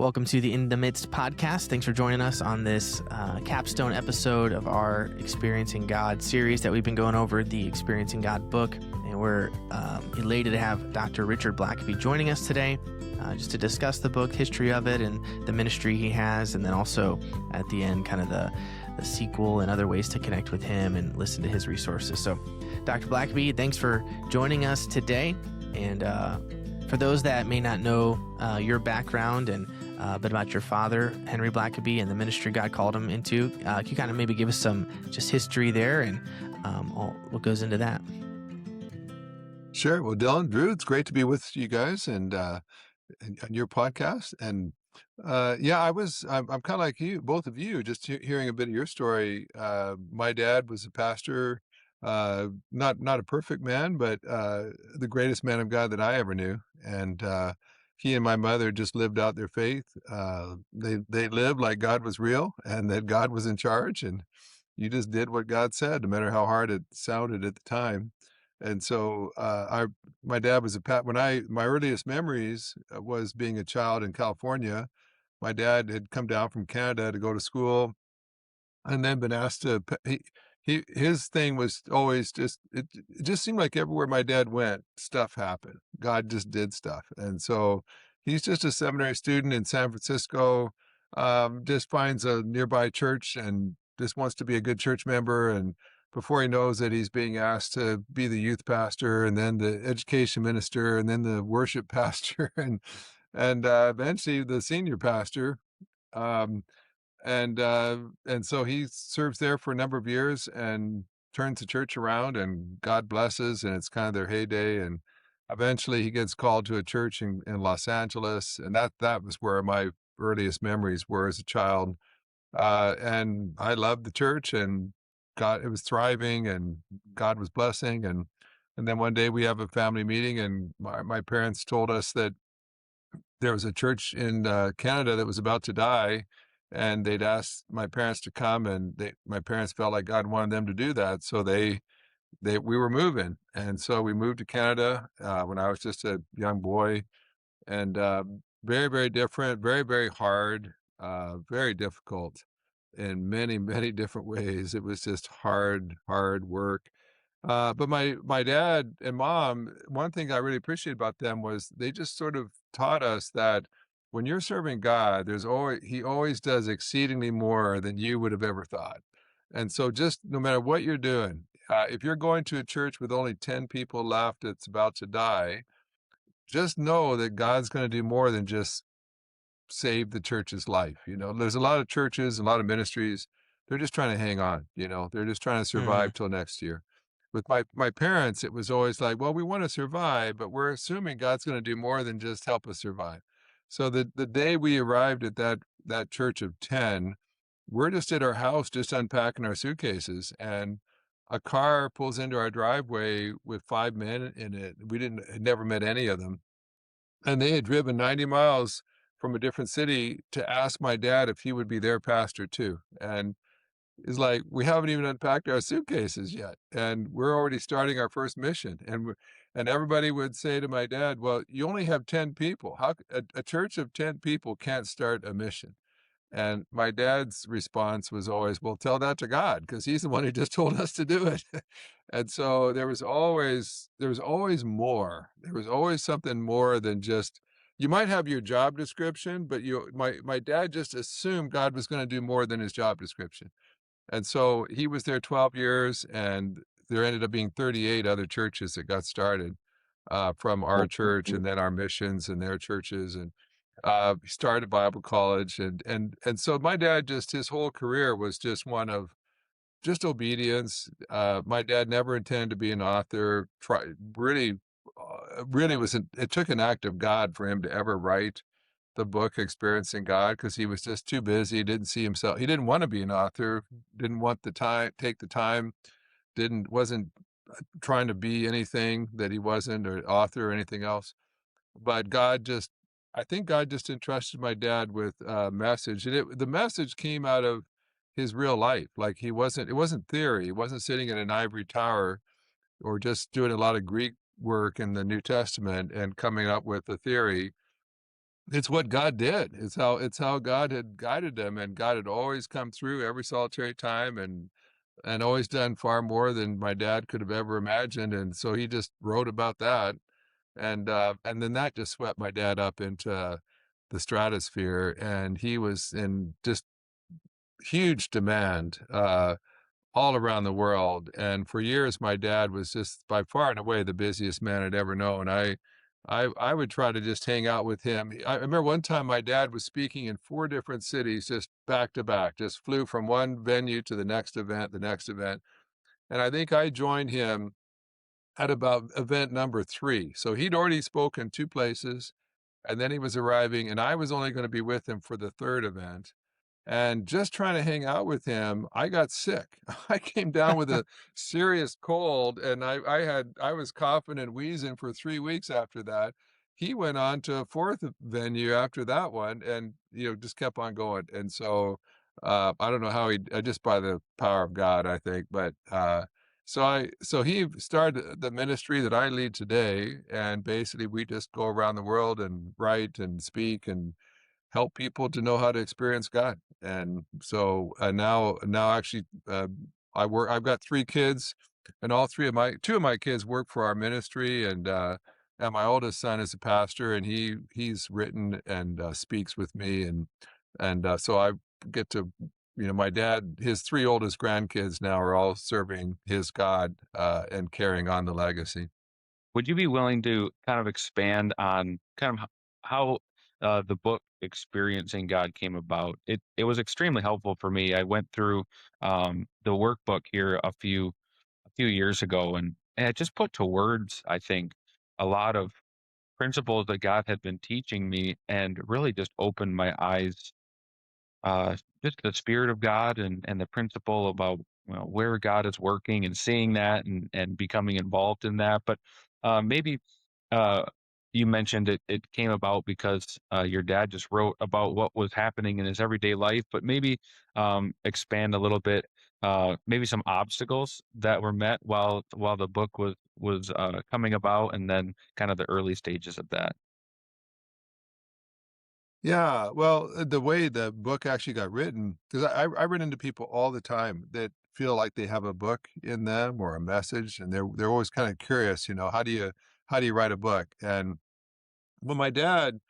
Welcome to the In the Midst podcast. Thanks for joining us on this capstone episode of our Experiencing God series that we've been going over, the Experiencing God book. And we're elated to have Dr. Richard Blackaby joining us today just to discuss the book, history of it, and the ministry he has. And then also at the end, kind of the sequel and other ways to connect with him and listen to his resources. So Dr. Blackaby, thanks for joining us today. And for those that may not know your background and a bit about your father, Henry Blackaby, and the ministry God called him into, can you kind of maybe give us some just history there and what goes into that? Sure. Well, Dillon, Drew, it's great to be with you guys and on your podcast. And I'm kind of like you, both of you, just hearing a bit of your story. My dad was a pastor, not a perfect man, but the greatest man of God that I ever knew. And he and my mother just lived out their faith. They lived like God was real and that God was in charge, and you just did what God said, no matter how hard it sounded at the time. And so my dad was my earliest memories was being a child in California. My dad had come down from Canada to go to school and then been asked to, his thing was always it just seemed like everywhere my dad went, stuff happened. God just did stuff. And so he's just a seminary student in San Francisco, just finds a nearby church and just wants to be a good church member. And before he knows it, he's being asked to be the youth pastor and then the education minister and then the worship pastor and eventually the senior pastor. Um, and so he serves there for a number of years and turns the church around, and God blesses, and it's kind of their heyday. And eventually he gets called to a church in Los Angeles, and that was where my earliest memories were as a child. And I loved the church, and it was thriving, and God was blessing. And then one day we have a family meeting, and my parents told us that there was a church in Canada that was about to die, and they'd asked my parents to come, and my parents felt like God wanted them to do that, so we were moving, and so we moved to Canada when I was just a young boy, and very, very different, very, very hard, very difficult in many, many different ways. It was just hard work. But my dad and mom, one thing I really appreciate about them was they just sort of taught us that when you're serving God, he always does exceedingly more than you would have ever thought. And so just no matter what you're doing, if you're going to a church with only 10 people left that's about to die, just know that God's going to do more than just save the church's life. There's a lot of churches, a lot of ministries, they're just trying to hang on, they're just trying to survive till next year. With my parents, it was always like, well, we want to survive, but we're assuming God's going to do more than just help us survive. So the day we arrived at that church of 10, we're just at our house, just unpacking our suitcases, and a car pulls into our driveway with 5 men in it. Had never met any of them. And they had driven 90 miles from a different city to ask my dad if he would be their pastor too. And it's like, we haven't even unpacked our suitcases yet, and we're already starting our first mission. And everybody would say to my dad, well, you only have 10 people. How a church of 10 people can't start a mission? And my dad's response was always, well, tell that to God, because he's the one who just told us to do it. And so there was always more. There was always something more than just, you might have your job description, but my dad just assumed God was going to do more than his job description. And so he was there 12 years, and there ended up being 38 other churches that got started from our church, and then our missions and their churches. And he started Bible college. And so my dad, just his whole career was just one of just obedience. My dad never intended to be an author. Really it took an act of God for him to ever write the book Experiencing God, because he was just too busy, didn't see himself. He didn't want to be an author, didn't want take the time, wasn't trying to be anything that he wasn't, or author or anything else. But I think God just entrusted my dad with a message, and the message came out of his real life. Like it wasn't theory. He wasn't sitting in an ivory tower or just doing a lot of Greek work in the New Testament and coming up with a theory. It's what God did. It's how God had guided them, and God had always come through every solitary time and always done far more than my dad could have ever imagined, and so he just wrote about that, and then that just swept my dad up into the stratosphere, and he was in just huge demand, all around the world. And for years, my dad was just by far and away the busiest man I'd ever known. I would try to just hang out with him. I remember one time my dad was speaking in 4 different cities just back to back, just flew from one venue to the next event, the next event. And I think I joined him at about event number 3. So he'd already spoken 2 places, and then he was arriving, and I was only going to be with him for the 3rd event. And just trying to hang out with him, I got sick. I came down with a serious cold, and I was coughing and wheezing for 3 weeks after that. He went on to a 4th venue after that one and, just kept on going. And so, I don't know how just by the power of God, I think, but, so he started the ministry that I lead today, and basically we just go around the world and write and speak and help people to know how to experience God. And so, now actually, I've got 3 kids, and all 3 of my 2 of my kids work for our ministry, and my oldest son is a pastor, and he's written and, speaks with me, so I get to my dad, his 3 oldest grandkids now are all serving his God, and carrying on the legacy. Would you be willing to kind of expand on kind of how the book Experiencing God came about? It was extremely helpful for me. I went through the workbook here a few years ago, and it just put to words, I think, a lot of principles that God had been teaching me, and really just opened my eyes, just the spirit of God and the principle about, where God is working and seeing that and becoming involved in that. But maybe uh, you mentioned it came about because your dad just wrote about what was happening in his everyday life, but maybe expand a little bit. Maybe some obstacles that were met while the book was coming about, and then kind of the early stages of that. Yeah, well, the way the book actually got written, because I run into people all the time that feel like they have a book in them or a message, and they're always kind of curious, how do you write a book? And well, my dad,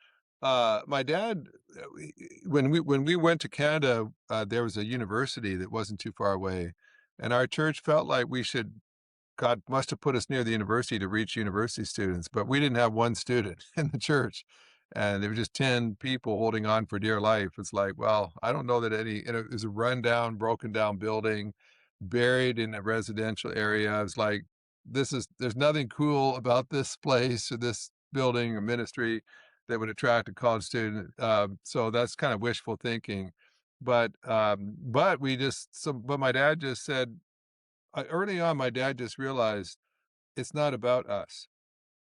when we went to Canada, there was a university that wasn't too far away, and our church felt like God must have put us near the university to reach university students, but we didn't have one student in the church, and there were just 10 people holding on for dear life. It's like, well, I don't know that it was a rundown, broken down building buried in a residential area. It's like, there's nothing cool about this place or this building or ministry that would attract a college student. So that's kind of wishful thinking. But my dad just said, early on, my dad just realized it's not about us.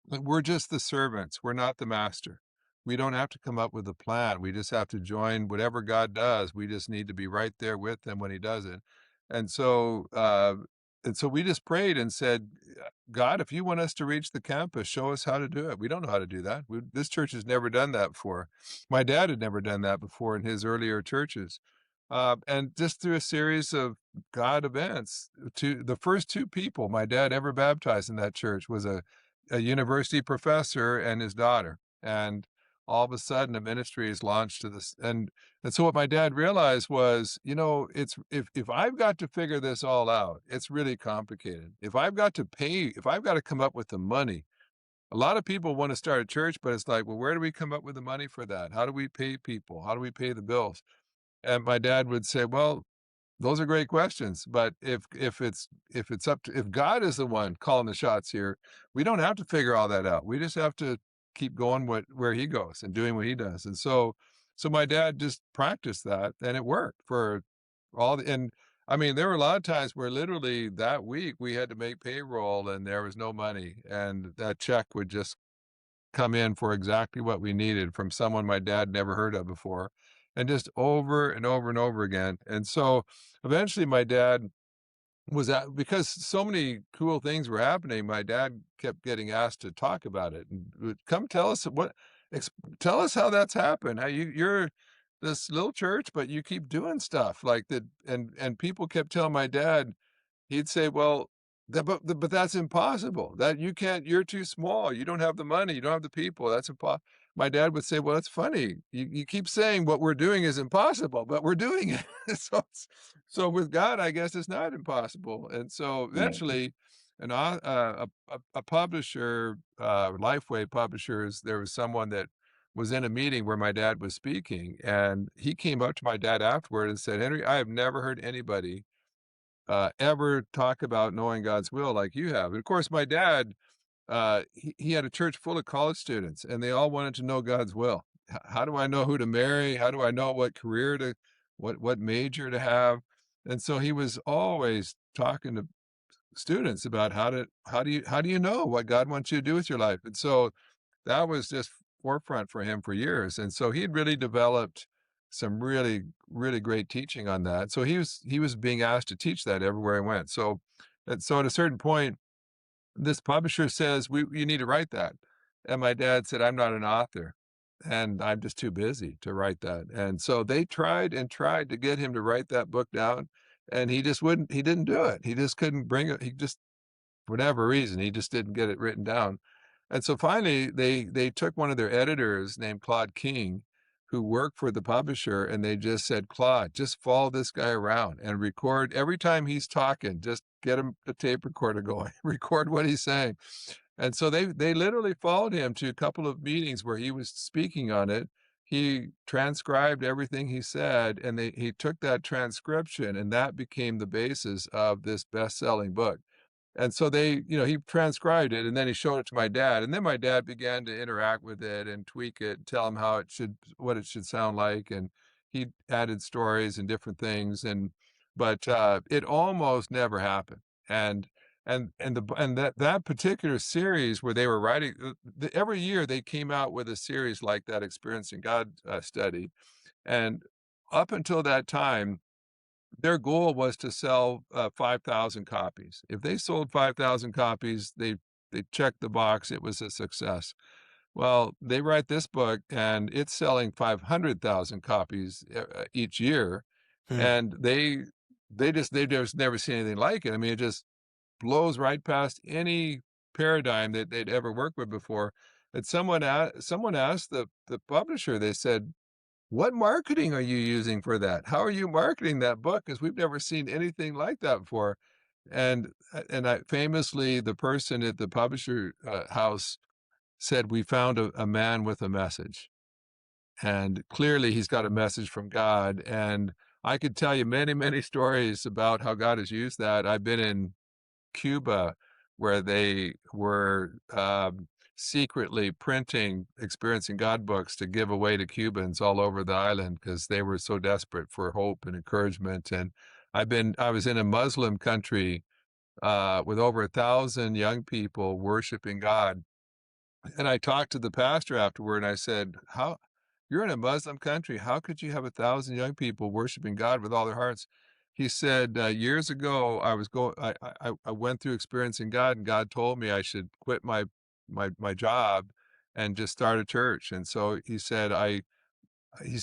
Like, we're just the servants. We're not the master. We don't have to come up with a plan. We just have to join whatever God does. We just need to be right there with him when he does it. And so, uh, and so we just prayed and said, God, if you want us to reach the campus, show us how to do it. We don't know how to do that. This church has never done that before. My dad had never done that before in his earlier churches. And just through a series of God events, the first 2 people my dad ever baptized in that church was a university professor and his daughter. And all of a sudden, a ministry is launched to this. And so what my dad realized was, it's if I've got to figure this all out, it's really complicated. If I've got to come up with the money, a lot of people want to start a church, but it's like, well, where do we come up with the money for that? How do we pay people? How do we pay the bills? And my dad would say, well, those are great questions, but if God is the one calling the shots here, we don't have to figure all that out. We just have to keep going where he goes and doing what he does. And so my dad just practiced that, and it worked for and I mean, there were a lot of times where literally that week we had to make payroll and there was no money, and that check would just come in for exactly what we needed from someone my dad never heard of before, and just over and over and over again. And so eventually my dad because so many cool things were happening, my dad kept getting asked to talk about it and come tell us what. Ex Tell us how that's happened, how you're this little church, but you keep doing stuff like that, and people kept telling my dad, he'd say, "Well, but that's impossible. That you can't. You're too small. You don't have the money. You don't have the people. That's impossible." My dad would say, "Well, it's funny. You keep saying what we're doing is impossible, but we're doing it." So with God, I guess it's not impossible. And so Right. eventually, a publisher, Lifeway Publishers, there was someone that was in a meeting where my dad was speaking, and he came up to my dad afterward and said, "Henry, I have never heard anybody ever talk about knowing God's will like you have." And of course, my dad, he had a church full of college students, and they all wanted to know God's will. How do I know who to marry? How do I know what career to, what major to have? And so he was always talking to students about how do you know what God wants you to do with your life? And so that was just forefront for him for years. And so he'd really developed some really, really great teaching on that. So he was being asked to teach that everywhere he went. So at a certain point, this publisher says, you need to write that. And my dad said, "I'm not an author and I'm just too busy to write that." And so they tried and tried to get him to write that book down. And he didn't do it. He just couldn't bring it. He just, for whatever reason, he just didn't get it written down. And so finally, they took one of their editors named Claude King, who worked for the publisher, and they just said, "Claude, just follow this guy around and record every time he's talking. Just get him a tape recorder going, record what he's saying." And so they literally followed him to a couple of meetings where he was speaking on it. He transcribed everything he said, and he took that transcription, and that became the basis of this best-selling book. And so he transcribed it and then he showed it to my dad. And then my dad began to interact with it and tweak it, tell him what it should sound like. And he added stories and different things. But it almost never happened. And that particular series where they were writing, every year they came out with a series like that, Experiencing God study. And up until that time, their goal was to sell 5,000 copies. If they sold 5,000 copies, they checked the box. It was a success. Well, they write this book, and it's selling 500,000 copies each year, Hmm. and they just never seen anything like it. I mean, it just blows right past any paradigm that they'd ever worked with before. And someone asked the publisher. They said, "What marketing are you using for that? How are you marketing that book? Because we've never seen anything like that before." And I famously, the person at the publisher house said, "We found a man with a message, and clearly he's got a message from God." And I could tell you many, many stories about how God has used that. I've been in Cuba, where they were secretly printing Experiencing God books to give away to Cubans all over the island because they were so desperate for hope and encouragement. And I was in a Muslim country with over 1,000 young people worshiping God. And I talked to the pastor afterward and I said, "How, you're in a Muslim country. How could you have 1,000 young people worshiping God with all their hearts?" He said, "Years ago, I went through Experiencing God, and God told me I should quit my job and just start a church." And so he said, "I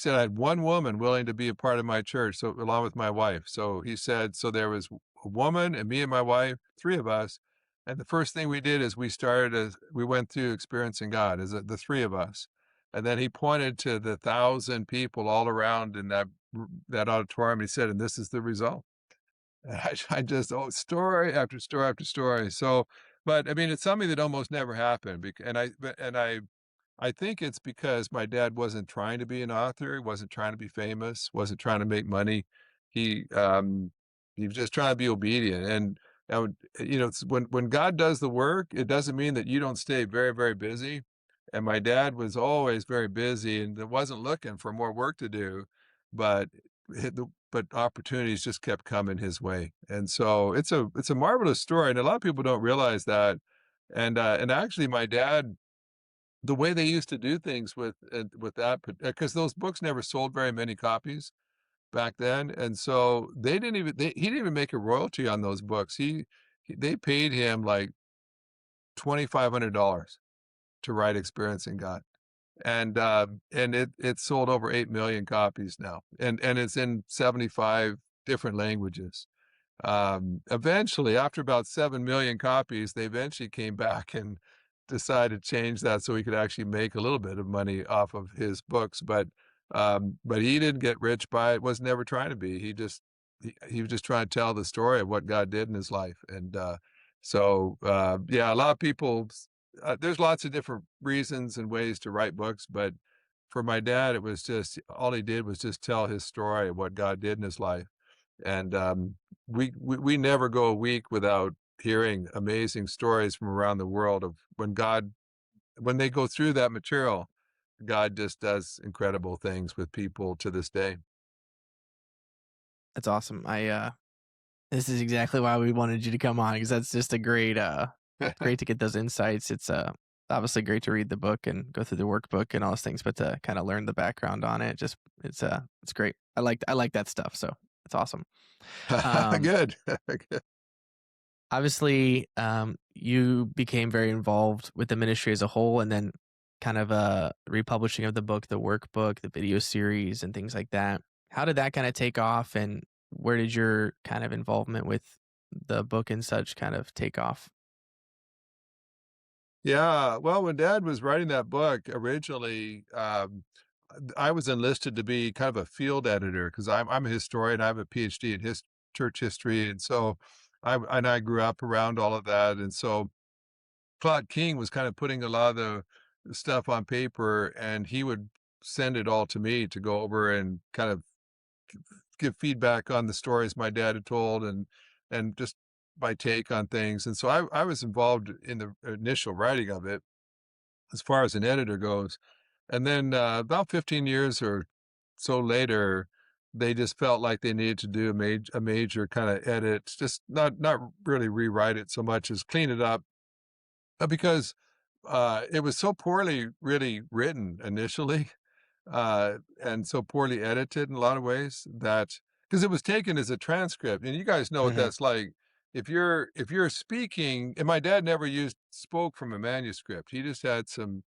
had one woman willing to be a part of my church, so along with my wife." So he said, so there was a woman and me and my wife, three of us. And the first thing we did is we went through Experiencing God as the three of us. And then he pointed to the 1,000 people all around in that auditorium. He said, "And this is the result." And I just, story after story after story. So, but I mean, it's something that almost never happened. I think it's because my dad wasn't trying to be an author, he wasn't trying to be famous, wasn't trying to make money. He, he was just trying to be obedient, it's when God does the work, it doesn't mean that you don't stay very, very busy, and my dad was always very busy and wasn't looking for more work to do, but but opportunities just kept coming his way, and so it's a marvelous story, and a lot of people don't realize that, and actually my dad, the way they used to do things with that, because those books never sold very many copies back then, and so he didn't even make a royalty on those books. They paid him like $2,500 to write Experiencing God. and it sold over 8 million copies now, and it's in 75 different languages. Eventually, after about 7 million copies, they eventually came back and decided to change that so he could actually make a little bit of money off of his books. But he didn't get rich by it, was never trying to be. He was just trying to tell the story of what God did in his life. Yeah, a lot of people, there's lots of different reasons and ways to write books, but for my dad, it was just, all he did was just tell his story of what God did in his life. And we never go a week without hearing amazing stories from around the world of when they go through that material, God just does incredible things with people to this day. That's awesome. This is exactly why we wanted you to come on, because that's just a great to get those insights. It's obviously great to read the book and go through the workbook and all those things, but to kind of learn the background on it, it's great. I like that stuff. So it's awesome. Good. Good. Obviously, you became very involved with the ministry as a whole, and then kind of republishing of the book, the workbook, the video series, and things like that. How did that kind of take off, and where did your kind of involvement with the book and such kind of take off? Yeah, well, when Dad was writing that book originally, I was enlisted to be kind of a field editor because I'm a historian. I have a PhD in church history, and so I grew up around all of that, and so Claude King was kind of putting a lot of the stuff on paper, and he would send it all to me to go over and kind of give feedback on the stories my dad had told, and just my take on things. And so I was involved in the initial writing of it as far as an editor goes. And then about 15 years or so later, they just felt like they needed to do a major kind of edit, just not really rewrite it so much as clean it up, because it was so poorly really written initially, and so poorly edited in a lot of ways that, because it was taken as a transcript, and you guys know what Hmm. that's like. If you're speaking, and my dad never used spoke from a manuscript. He just had some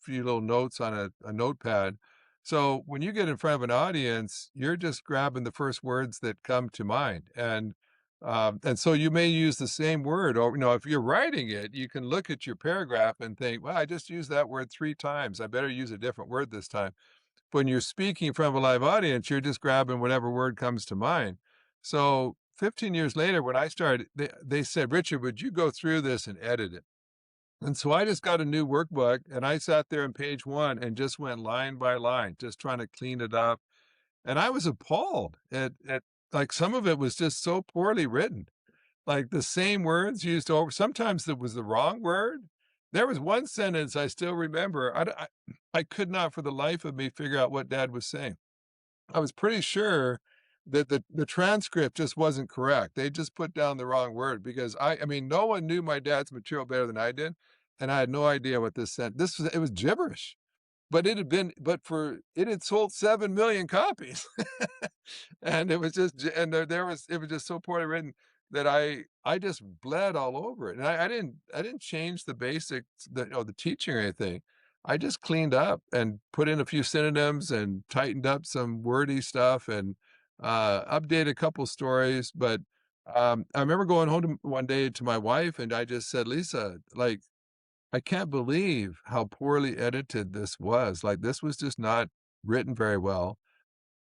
few little notes on a notepad. So when you get in front of an audience, you're just grabbing the first words that come to mind. And so you may use the same word, or, if you're writing it, you can look at your paragraph and think, well, I just used that word 3 times. I better use a different word this time. When you're speaking in front of a live audience, you're just grabbing whatever word comes to mind. So 15 years later, when I started, they said, Richard, would you go through this and edit it? And so I just got a new workbook, and I sat there on page one and just went line by line, just trying to clean it up. And I was appalled at like, some of it was just so poorly written, like the same words used over. Sometimes it was the wrong word. There was one sentence I still remember. I could not for the life of me figure out what Dad was saying. I was pretty sure that the transcript just wasn't correct. They just put down the wrong word, because I mean, no one knew my dad's material better than I did, and I had no idea what this sent. It was gibberish. It had sold 7 million copies. And it was just j and there was it was just so poorly written that I just bled all over it. And I didn't change the basics, the teaching or anything. I just cleaned up and put in a few synonyms and tightened up some wordy stuff, and updated a couple stories. But I remember going home one day to my wife, and I just said, "Lisa, like, I can't believe how poorly edited this was. Like, this was just not written very well."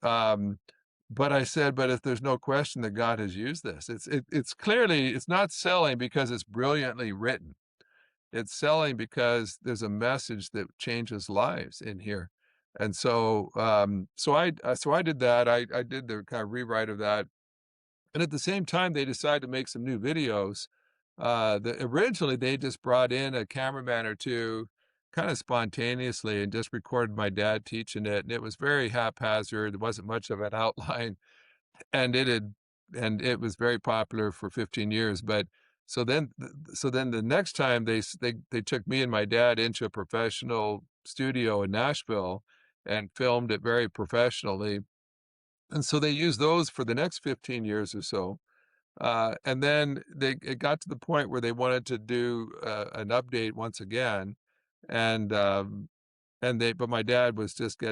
Um, but I said, "But if there's no question that God has used this, it's clearly, it's not selling because it's brilliantly written. It's selling because there's a message that changes lives in here." And so I did that. I did the kind of rewrite of that, and at the same time, they decided to make some new videos. Originally, they just brought in a cameraman or two kind of spontaneously and just recorded my dad teaching it. And it was very haphazard. There wasn't much of an outline. And it was very popular for 15 years. But so then the next time they took me and my dad into a professional studio in Nashville and filmed it very professionally. And so they used those for the next 15 years or so. And then it got to the point where they wanted to do an update once again, and but my dad was just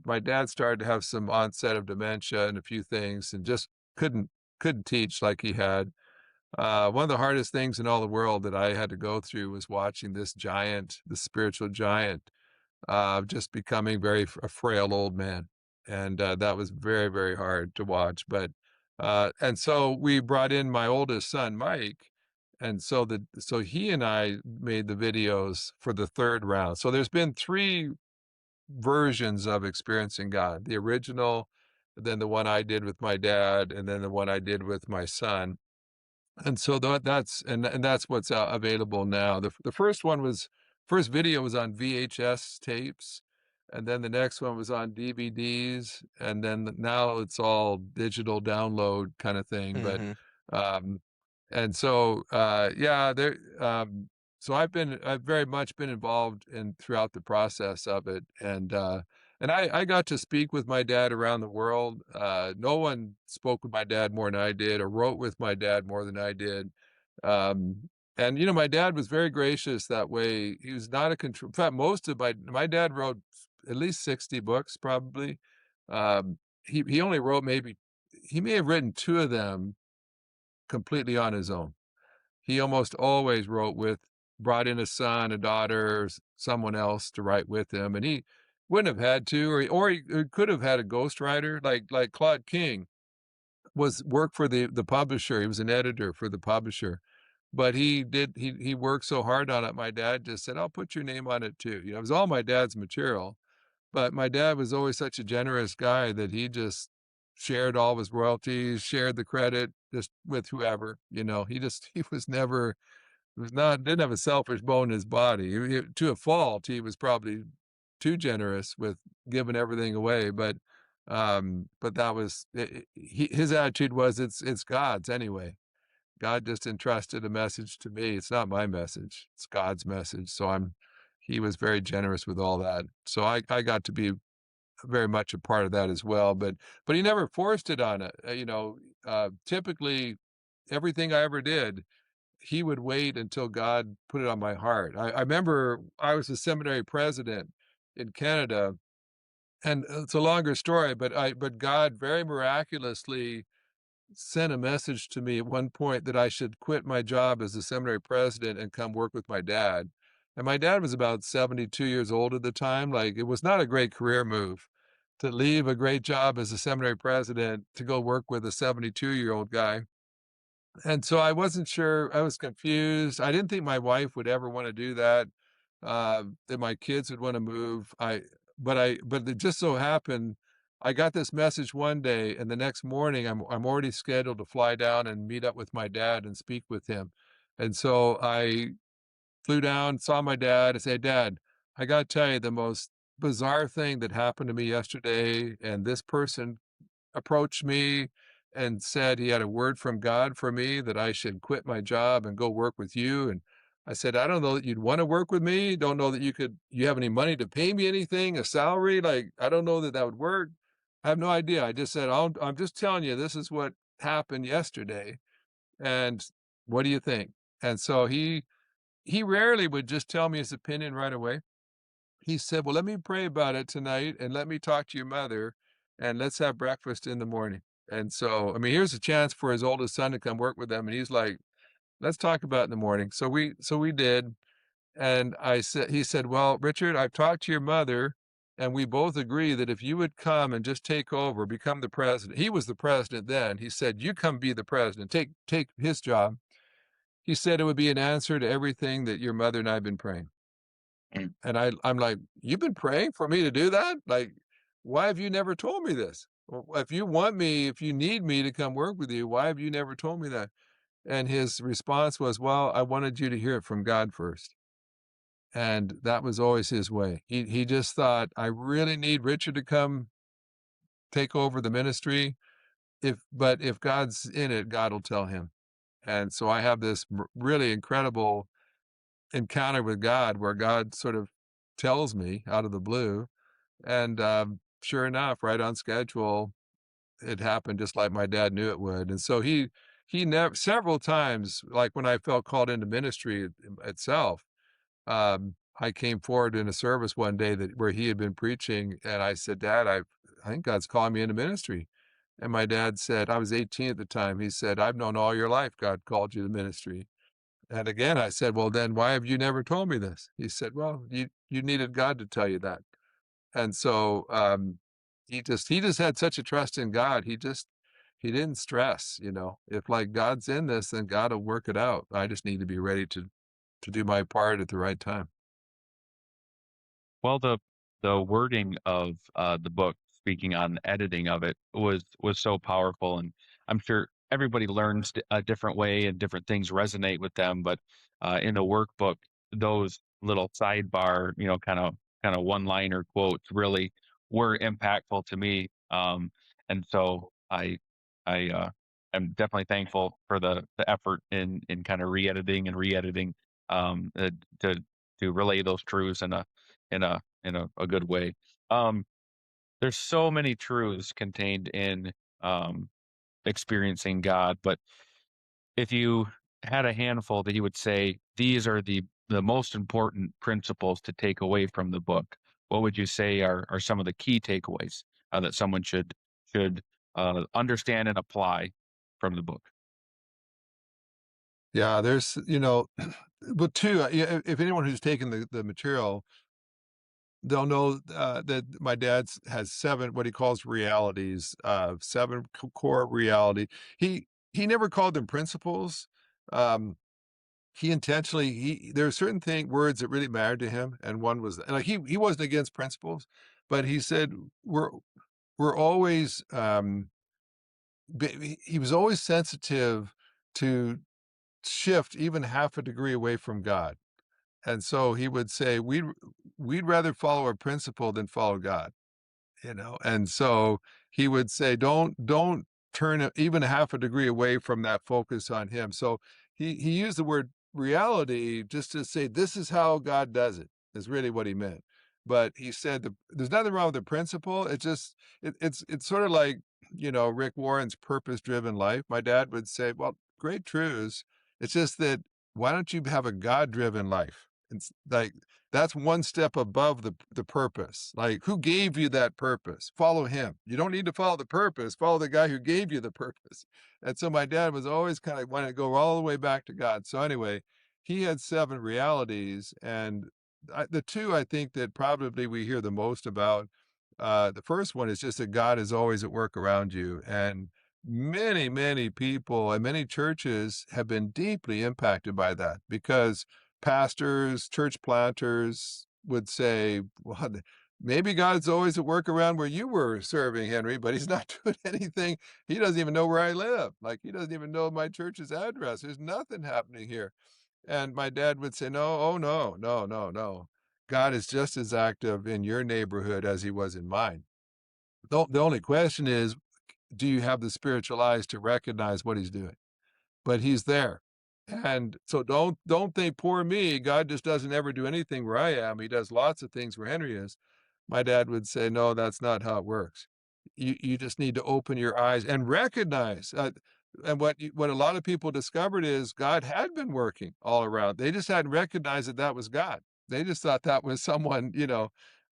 my dad started to have some onset of dementia and a few things, and just couldn't teach like he had. One of the hardest things in all the world that I had to go through was watching this spiritual giant, just becoming a frail old man. And that was very, very hard to watch. And so we brought in my oldest son, Mike. And so he and I made the videos for the third round. So there's been three versions of experiencing God: the original, then the one I did with my dad, and then the one I did with my son. And so that's what's available now. The first video was on VHS tapes, and then the next one was on DVDs, and then now it's all digital download kind of thing. But Mm-hmm. um, and so yeah, so I've very much been involved throughout the process of it, and I got to speak with my dad around the world. No one spoke with my dad more than I did, or wrote with my dad more than I did. Um, and my dad was very gracious that way. He was not a control. In fact, most of my dad wrote at least 60 books, probably. He only wrote he may have written two of them completely on his own. He almost always brought in a son, a daughter, or someone else to write with him, and he wouldn't have had to, or he could have had a ghostwriter like Claude King worked for the publisher. He was an editor for the publisher, but he worked so hard on it. My dad just said, "I'll put your name on it too." It was all my dad's material, but my dad was always such a generous guy that he just shared all of his royalties, shared the credit just with whoever. He was never didn't have a selfish bone in his body. To a fault, he was probably too generous with giving everything away. But that was his attitude was it's God's anyway. God just entrusted a message to me. It's not my message. It's God's message. He was very generous with all that. So I got to be very much a part of that as well. But he never forced it on it. Typically everything I ever did, he would wait until God put it on my heart. I remember I was a seminary president in Canada, and it's a longer story, but God very miraculously sent a message to me at one point that I should quit my job as a seminary president and come work with my dad. And my dad was about 72 years old at the time. Like, it was not a great career move to leave a great job as a seminary president to go work with a 72-year-old guy. And so I wasn't sure. I was confused. I didn't think my wife would ever want to do that, that my kids would want to move. But it just so happened, I got this message one day, and the next morning I'm already scheduled to fly down and meet up with my dad and speak with him. And so I flew down, saw my dad, and said, "Dad, I got to tell you the most bizarre thing that happened to me yesterday, and this person approached me and said he had a word from God for me that I should quit my job and go work with you." And I said, "I don't know that you'd want to work with me. Don't know that you have any money to pay me anything, a salary. Like, I don't know that that would work. I have no idea." I just said, I'm just telling you, this is what happened yesterday. And what do you think?" And so he rarely would just tell me his opinion right away. He said, "Well, let me pray about it tonight, and let me talk to your mother, and let's have breakfast in the morning." And so, I mean, here's a chance for his oldest son to come work with them, and he's like, "Let's talk about it in the morning." So we did, and he said, "Well, Richard, I've talked to your mother, and we both agree that if you would come and just take over, become the president." He was the president then. He said, "You come be the president, take his job." He said, "It would be an answer to everything that your mother and I have been praying." And I'm like, "You've been praying for me to do that? Like, why have you never told me this? Well, if you need me to come work with you, why have you never told me that?" And his response was, "Well, I wanted you to hear it from God first." And that was always his way. He just thought, "I really need Richard to come take over the ministry. But if God's in it, God will tell him." And so I have this really incredible encounter with God where God sort of tells me out of the blue. And sure enough, right on schedule, it happened just like my dad knew it would. And so he never several times, like when I felt called into ministry itself, I came forward in a service one day where he had been preaching, and I said, "Dad, I think God's calling me into ministry." And my dad said, I was 18 at the time. He said, "I've known all your life God called you to ministry." And again, I said, "Well, then why have you never told me this?" He said, "Well, you needed God to tell you that." And so he just had such a trust in God. He didn't stress, if like God's in this, then God will work it out. I just need to be ready to do my part at the right time. Well, the wording of the book, speaking on the editing of it, was so powerful, and I'm sure everybody learns a different way, and different things resonate with them. But in the workbook, those little sidebar, kind of one-liner quotes really were impactful to me. And so I am definitely thankful for the effort in kind of re-editing um, uh, to to relay those truths in a good way. Um, there's so many truths contained in um, experiencing God, but if you had a handful that you would say these are the most important principles to take away from the book, what would you say are some of the key takeaways that someone should understand and apply from the book? Yeah, there's, but two, yeah, if anyone who's taken the material, they'll know that my dad's has seven, what he calls realities, seven core reality. He never called them principles. Um, he intentionally there are certain words that really mattered to him, and one was like he wasn't against principles, but he said we're always he was always sensitive to shift even half a degree away from God. And so he would say, we'd rather follow a principle than follow God. And so he would say, don't turn even half a degree away from that focus on him. So he used the word reality just to say this is how God does it, is really what he meant. But he said there's nothing wrong with the principle. It's sort of like, Rick Warren's purpose driven life. My dad would say, well, great truths. It's just that why don't you have a God driven life? It's like that's one step above the purpose. Like, who gave you that purpose? Follow him. You don't need to follow the purpose. Follow the guy who gave you the purpose. And so my dad was always kind of wanting to go all the way back to God. So anyway, he had seven realities, and the two I think that probably we hear the most about. The first one is just that God is always at work around you, and many people and many churches have been deeply impacted by that because pastors, church planters would say, well, maybe God's always at work around where you were serving, Henry, but he's not doing anything. He doesn't even know where I live. Like, he doesn't even know my church's address. There's nothing happening here. And my dad would say, no, oh, no, no, no, no. God is just as active in your neighborhood as he was in mine. The only question is, do you have the spiritual eyes to recognize what he's doing? But he's there. And so don't think poor me. God just doesn't ever do anything where I am. He does lots of things where Henry is. My dad would say, no, that's not how it works. You just need to open your eyes and recognize. And what a lot of people discovered is God had been working all around. They just hadn't recognized that that was God. They just thought that was someone,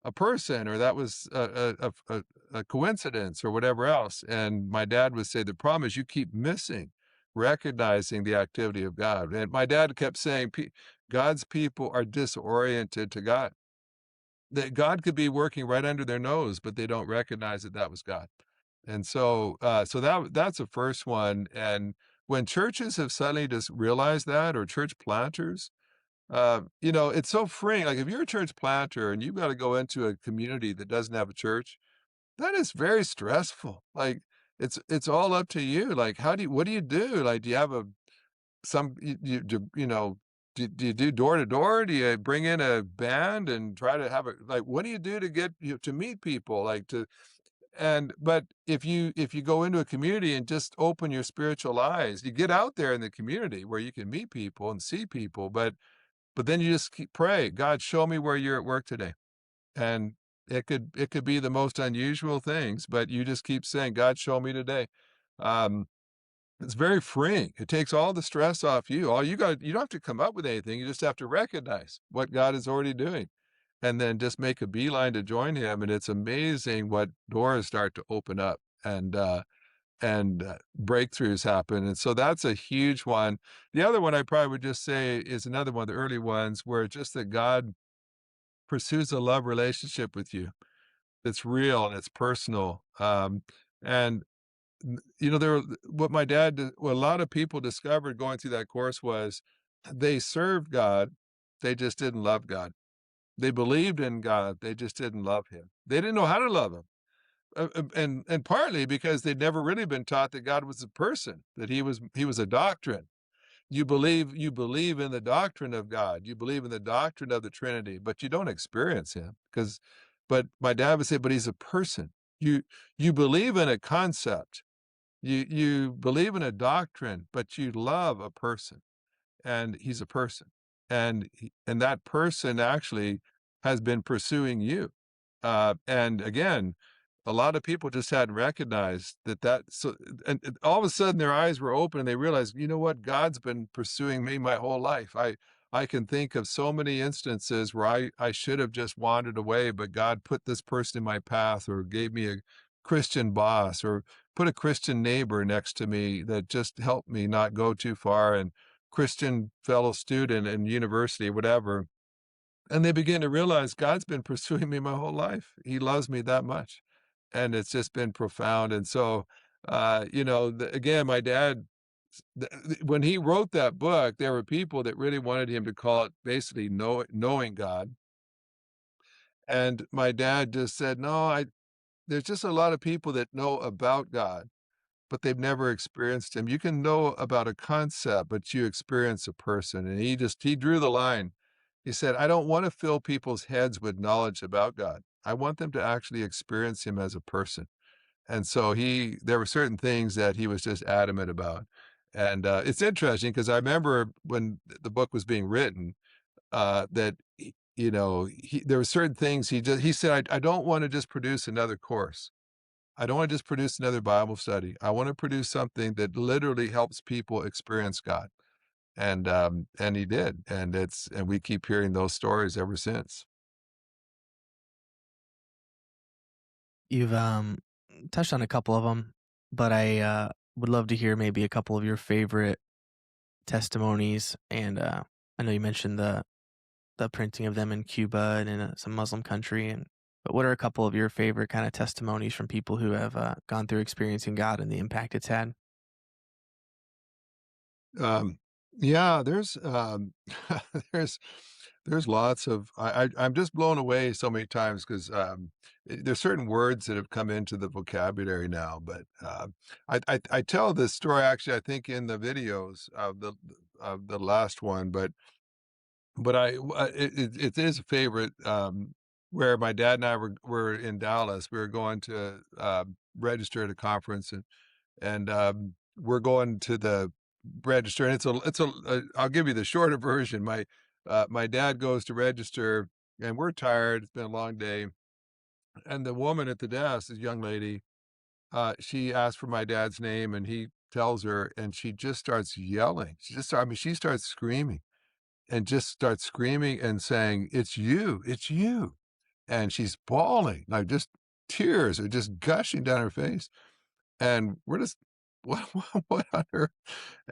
a person, or that was a coincidence or whatever else. And my dad would say, the problem is you keep missing recognizing the activity of God. And my dad kept saying, God's people are disoriented to God. That God could be working right under their nose, but they don't recognize that that was God. And so that's the first one. And when churches have suddenly just realized that, or church planters, it's so freeing. Like, if you're a church planter and you've got to go into a community that doesn't have a church, that is very stressful. Like, it's all up to you. Like, what do you do? Like, do you have do you do door to door? Do you bring in a band and try to have like, what do you do to get to meet people? But if you go into a community and just open your spiritual eyes, you get out there in the community where you can meet people and see people, but then you just pray, God, show me where you're at work today. And it could be the most unusual things, but you just keep saying, God, show me today. Um, It's very freeing. It takes all the stress off you. You don't have to come up with anything. You just have to recognize what God is already doing and then just make a beeline to join him. And it's amazing what doors start to open up and breakthroughs happen. And so that's a huge one. The other one I probably would just say is another one of the early ones where it's just that God pursues a love relationship with you. It's real and it's personal. And there what my dad what a lot of people discovered going through that course was they served God, they just didn't love God. They believed in God, they just didn't love him. They didn't know how to love him. And partly because they'd never really been taught that God was a person, that he was a doctrine. You believe in the doctrine of God. You believe in the doctrine of the Trinity, but you don't experience him but my dad would say, but he's a person. You believe in a concept. You believe in a doctrine, but you love a person, and he's a person. And that person actually has been pursuing you. And again, a lot of people just hadn't recognized and all of a sudden their eyes were open and they realized, you know what? God's been pursuing me my whole life. I can think of so many instances where I should have just wandered away, but God put this person in my path or gave me a Christian boss or put a Christian neighbor next to me that just helped me not go too far, and Christian fellow student in university, whatever. And they begin to realize God's been pursuing me my whole life. He loves me that much. And it's just been profound. And so, again, my dad, when he wrote that book, there were people that really wanted him to call it basically knowing God. And my dad just said, no, there's just a lot of people that know about God, but they've never experienced him. You can know about a concept, but you experience a person. And he drew the line. He said, I don't want to fill people's heads with knowledge about God. I want them to actually experience him as a person. And so there were certain things that he was just adamant about. And it's interesting because I remember when the book was being written, that there were certain things he said, I don't want to just produce another course. I don't want to just produce another Bible study. I want to produce something that literally helps people experience God. And he did. And we keep hearing those stories ever since. You've touched on a couple of them, but I would love to hear maybe a couple of your favorite testimonies. And I know you mentioned the printing of them in Cuba and in some Muslim country. But what are a couple of your favorite kind of testimonies from people who have gone through experiencing God and the impact it's had? Yeah, there's there's lots of I'm just blown away so many times because there's certain words that have come into the vocabulary now. But I tell this story actually, I think in the videos of the last one, but it is a favorite, where my dad and I were in Dallas. We were going to register at a conference, and we're going to the register, and I'll give you the shorter version. My dad goes to register, and we're tired. It's been a long day, and the woman at the desk, this young lady, she asked for my dad's name, and he tells her, and she just starts yelling. She starts screaming and saying, it's you. And she's bawling, like just tears are just gushing down her face. And we're just, what on earth?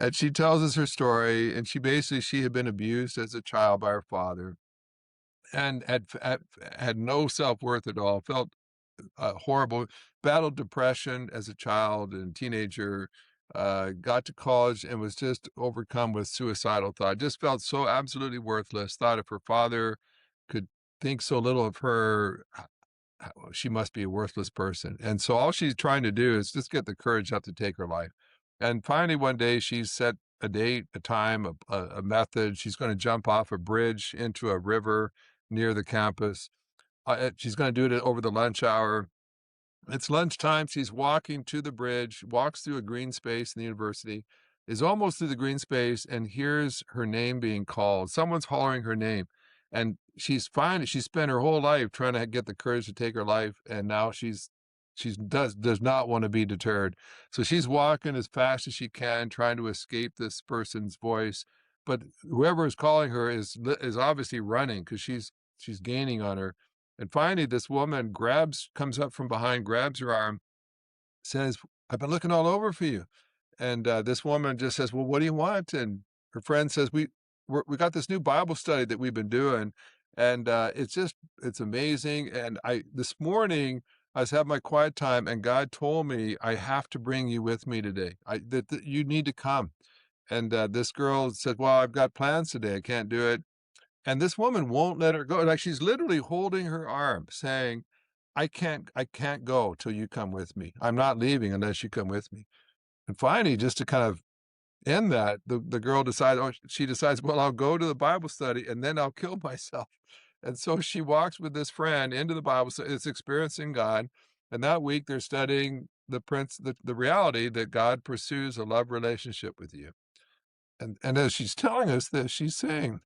And she tells us her story. And she had been abused as a child by her father and had no self-worth at all, felt horrible, battled depression as a child and teenager, got to college and was just overcome with suicidal thought, just felt so absolutely worthless, thought if her father could think so little of her, she must be a worthless person. And so all she's trying to do is just get the courage up to take her life. And finally, one day she set a date, a time, a method. She's going to jump off a bridge into a river near the campus. She's going to do it over the lunch hour. It's lunchtime. She's walking to the bridge, walks through a green space in the university, is almost through the green space, and hears her name being called. Someone's hollering her name. And she spent her whole life trying to get the courage to take her life. And now she's does not want to be deterred. So she's walking as fast as she can, trying to escape this person's voice. But whoever is calling her is obviously running because she's gaining on her. And finally, this woman comes up from behind, grabs her arm, says, "I've been looking all over for you." And this woman just says, "Well, what do you want?" And her friend says, We got this new Bible study that we've been doing, and it's amazing. And I this morning I was having my quiet time, and God told me I have to bring you with me today. That you need to come." And this girl said, "Well, I've got plans today. I can't do it." And this woman won't let her go. Like she's literally holding her arm, saying, I can't go till you come with me. I'm not leaving unless you come with me." And finally, just to kind of end that, the girl decides, she decides, well, I'll go to the Bible study and then I'll kill myself. And so she walks with this friend into the Bible study. It's experiencing God. And that week they're studying the reality that God pursues a love relationship with you. And as she's telling us this, she's saying,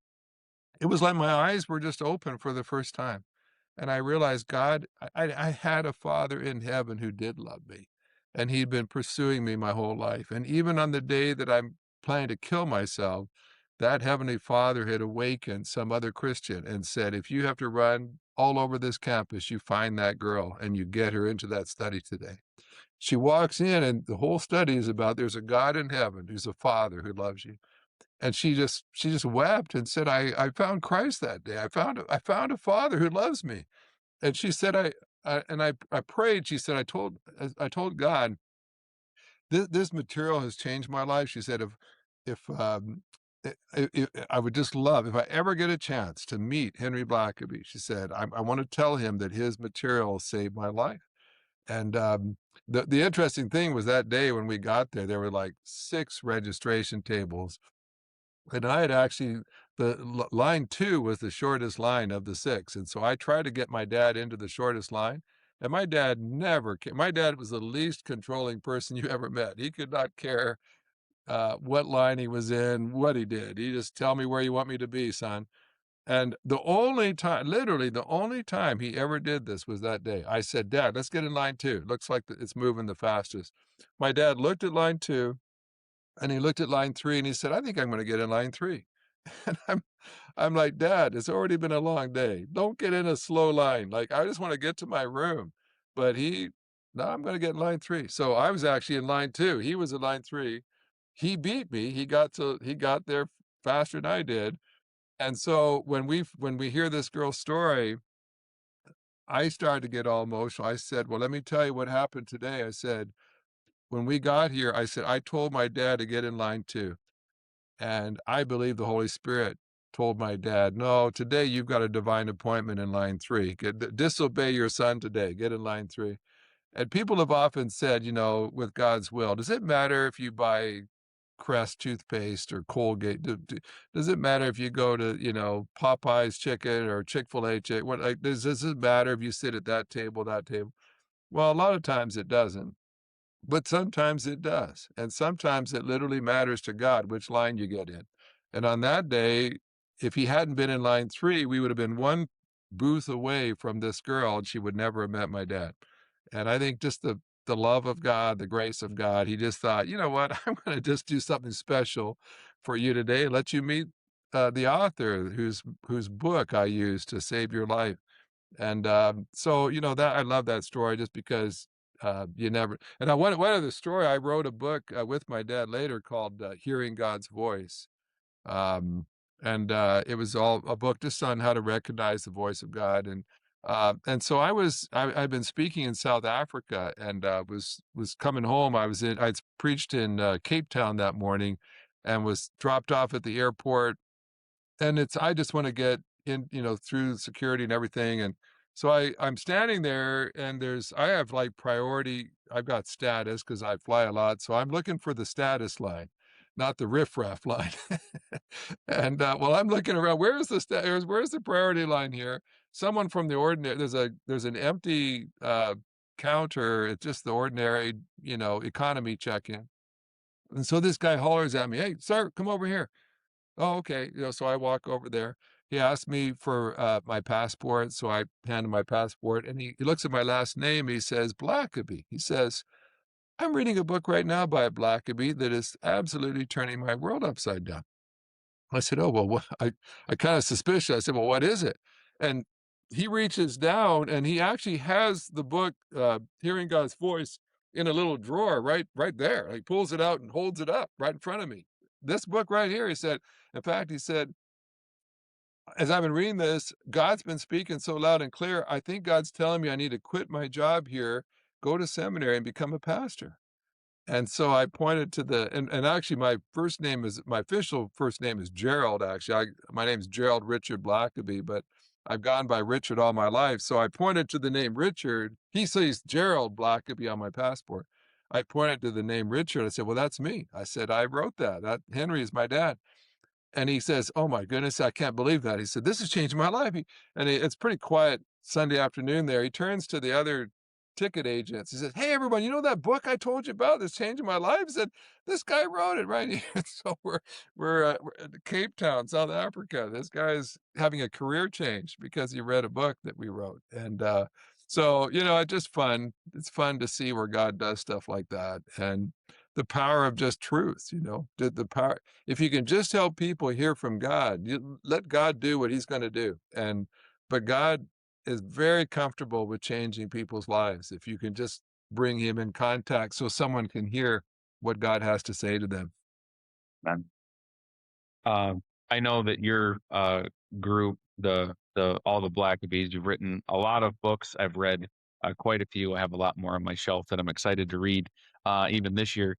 it was like my eyes were just open for the first time. And I realized I had a father in heaven who did love me, and he'd been pursuing me my whole life. And even on the day that I'm planning to kill myself, that heavenly father had awakened some other Christian and said, if you have to run all over this campus, you find that girl and you get her into that study today. She walks in and the whole study is about there's a God in heaven who's a father who loves you. And she just wept and said, I found Christ that day. I found a father who loves me. And she said, I prayed. She said, I told God, this material has changed my life. She said, if I would just love, if I ever get a chance to meet Henry Blackaby, she said, I want to tell him that his material saved my life. And the interesting thing was that day when we got there were like 6 registration tables. And I had actually, line 2 was the shortest line of the 6, and so I tried to get my dad into the shortest line, and my dad never ca my dad was the least controlling person you ever met. He could not care, what line he was in, what he did. He just, "Tell me where you want me to be, son." And the only time, literally the only time he ever did this was that day. I said, "Dad, let's get in line 2. Looks like it's moving the fastest." My dad looked at line 2, and he looked at line 3, and he said, "I think I'm gonna get in line 3." And I'm like, "Dad, it's already been a long day. Don't get in a slow line. Like, I just wanna get to my room." But "No, I'm gonna get in line 3." So I was actually in line 2. He was in line 3. He beat me. He got there faster than I did. And so when we hear this girl's story, I started to get all emotional. I said, "Well, let me tell you what happened today." I said, "When we got here," I said, "I told my dad to get in line 2. And I believe the Holy Spirit told my dad, 'No, today you've got a divine appointment in line 3. Disobey your son today. Get in line 3.'" And people have often said, with God's will, does it matter if you buy Crest toothpaste or Colgate? Does it matter if you go to, Popeye's chicken or Chick-fil-A chicken? Does it matter if you sit at that table, that table? Well, a lot of times it doesn't. But sometimes it does, and sometimes it literally matters to God which line you get in. And on that day, if he hadn't been in line 3, we would have been one booth away from this girl, and she would never have met my dad. And I think just the love of God, the grace of God, he just thought, "You know what? I'm gonna just do something special for you today, let you meet, the author whose book I used to save your life." And, so, that I love that story just because, you never and one other story, I wrote a book, with my dad later called, Hearing God's Voice. Um, and, it was all a book just on how to recognize the voice of God. And so I've been speaking in South Africa and, was coming home. I'd preached in, Cape Town that morning and was dropped off at the airport, and I just wanna get in, through security and everything, and so I'm standing there, and I have, like, priority. I've got status because I fly a lot, so I'm looking for the status line, not the riffraff line. And, while I'm looking around, where's the priority line here? Someone from the ordinary there's an empty, counter. It's just the ordinary, economy check-in, and so this guy hollers at me, "Hey, sir, come over here." "Oh, okay." So I walk over there, he asked me for my passport, so I handed my passport, and he looks at my last name. He says Blackaby. He says, "I'm reading a book right now by Blackaby that is absolutely turning my world upside down." I said, "Oh, well, what?" I kind of suspicious. I said, "Well, what is it?" And he reaches down and he actually has the book, Hearing God's Voice, in a little drawer right there. He pulls it out and holds it up right in front of me. This book right here, he said. In fact, he said, as I've been reading this, God's been speaking so loud and clear. I think God's telling me I need to quit my job here, go to seminary, and become a pastor. And so I pointed to and actually my official first name is Gerald, actually. My name is Gerald Richard Blackaby, but I've gone by Richard all my life. So I pointed to the name Richard. He says Gerald Blackaby on my passport. I pointed to the name Richard. I said, "Well, that's me." I said, "I wrote that. Henry is my dad." And he says, "Oh my goodness, I can't believe that." He said, "This has changed my life." It's pretty quiet Sunday afternoon there. He turns to the other ticket agents. He says, "Hey, everyone, you know that book I told you about that's changing my life?" He said, "This guy wrote it right here." So we're at Cape Town, South Africa. This guy's having a career change because he read a book that we wrote. And so, it's just fun. It's fun to see where God does stuff like that. And the power of just truth, the power if you can just help people hear from God, you let God do what he's going to do. But God is very comfortable with changing people's lives if you can just bring him in contact so someone can hear what God has to say to them. Man. I know that your group, the all the Blackabys, you've written a lot of books. I've read quite a few. I have a lot more on my shelf that I'm excited to read. Even this year,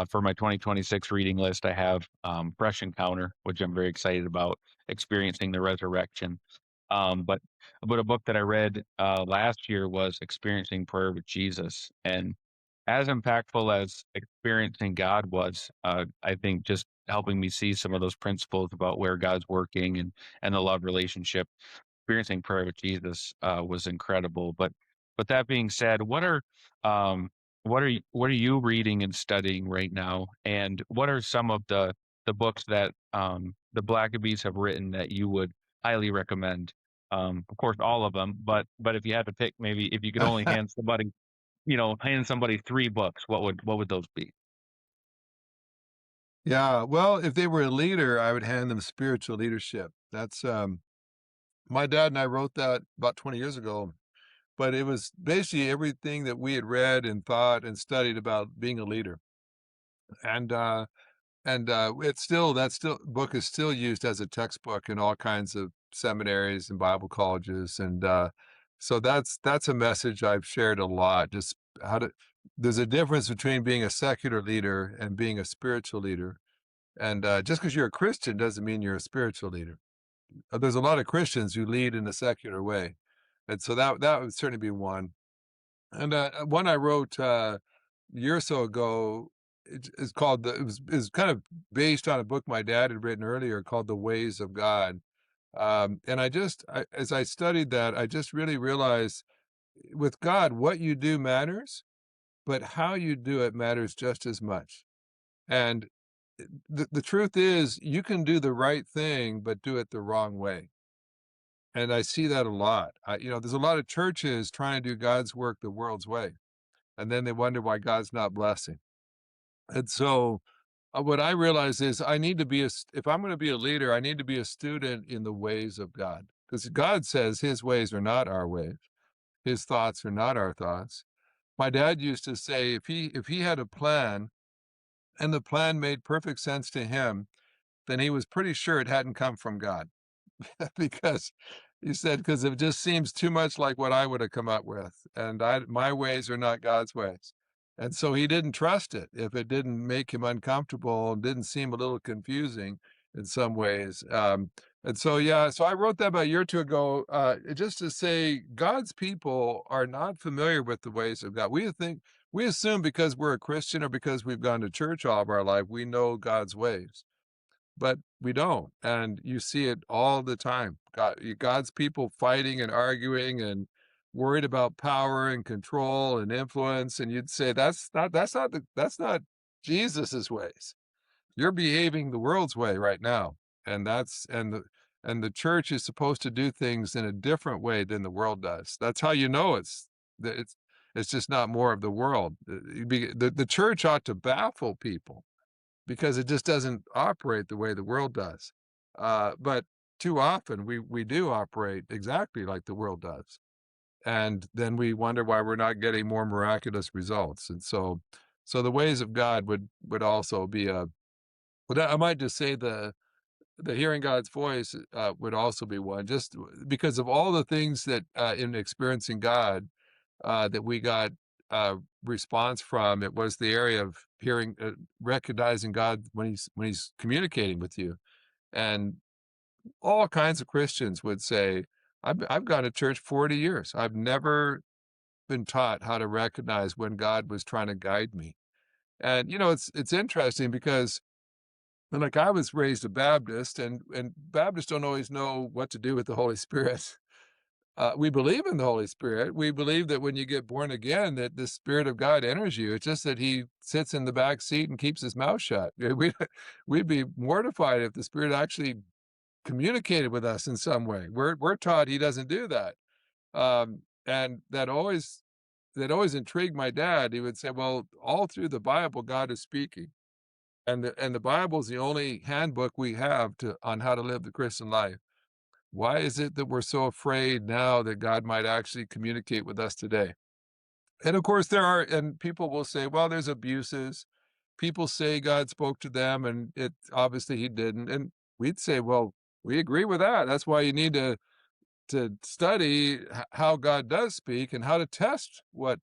for my 2026 reading list, I have Fresh Encounter, which I'm very excited about, experiencing the resurrection. But a book that I read last year was Experiencing Prayer with Jesus, and as impactful as experiencing God was, I think just helping me see some of those principles about where God's working and the love relationship, experiencing prayer with Jesus was incredible. But that being said, what are you reading and studying right now, and what are some of the books that the Blackabys have written that you would highly recommend? Of course, all of them, but if you had to pick, maybe if you could only hand somebody 3 books, what would those be? Yeah, well, if they were a leader, I would hand them spiritual leadership. That's my dad and I wrote that about 20 years ago, but it was basically everything that we had read and thought and studied about being a leader. And it's still that still book is still used as a textbook in all kinds of seminaries and Bible colleges. And so that's a message I've shared a lot. Just how to there's a difference between being a secular leader and being a spiritual leader. And just because you're a Christian doesn't mean you're a spiritual leader. There's a lot of Christians who lead in a secular way. And so that would certainly be one. And one I wrote a year or so ago, it's called it was kind of based on a book my dad had written earlier called The Ways of God. And as I studied that, I just really realized with God, what you do matters, but how you do it matters just as much. And the truth is, you can do the right thing, but do it the wrong way. And I see that a lot. There's a lot of churches trying to do God's work the world's way, and then they wonder why God's not blessing. And so, what I realize is I need to be if I'm going to be a leader, I need to be a student in the ways of God, because God says His ways are not our ways, His thoughts are not our thoughts. My dad used to say if he had a plan and the plan made perfect sense to him, then he was pretty sure it hadn't come from God. Because he said, because it just seems too much like what I would have come up with. And my ways are not God's ways. And so he didn't trust it if it didn't make him uncomfortable and didn't seem a little confusing in some ways. And so, yeah, so I wrote that about a year or two ago, just to say God's people are not familiar with the ways of God. We assume because we're a Christian or because we've gone to church all of our life, we know God's ways, but we don't. And you see it all the time. God's people fighting and arguing and worried about power and control and influence. And you'd say, that's not Jesus's ways. You're behaving the world's way right now. And And the church is supposed to do things in a different way than the world does. That's how you know that it's just not more of the world. The church ought to baffle people because it just doesn't operate the way the world does. But too often we do operate exactly like the world does. And then we wonder why we're not getting more miraculous results. And so the ways of God would also be but I might just say the hearing God's voice would also be one, just because of all the things that in experiencing God that we got response from. It was the area of hearing, recognizing God when he's communicating with you, and all kinds of Christians would say, I've gone to church 40 years. I've never been taught how to recognize when God was trying to guide me. And it's interesting because like I was raised a Baptist, and Baptists don't always know what to do with the Holy Spirit. We believe in the Holy Spirit. We believe that when you get born again, that the Spirit of God enters you. It's just that He sits in the back seat and keeps His mouth shut. We'd be mortified if the Spirit actually communicated with us in some way. We're taught He doesn't do that, and that always intrigued my dad. He would say, "Well, all through the Bible, God is speaking." And the Bible is the only handbook we have on how to live the Christian life. Why is it that we're so afraid now that God might actually communicate with us today? And of course, and people will say, well, there's abuses. People say God spoke to them, and it obviously He didn't. And we'd say, well, we agree with that. That's why you need to study how God does speak and how to test what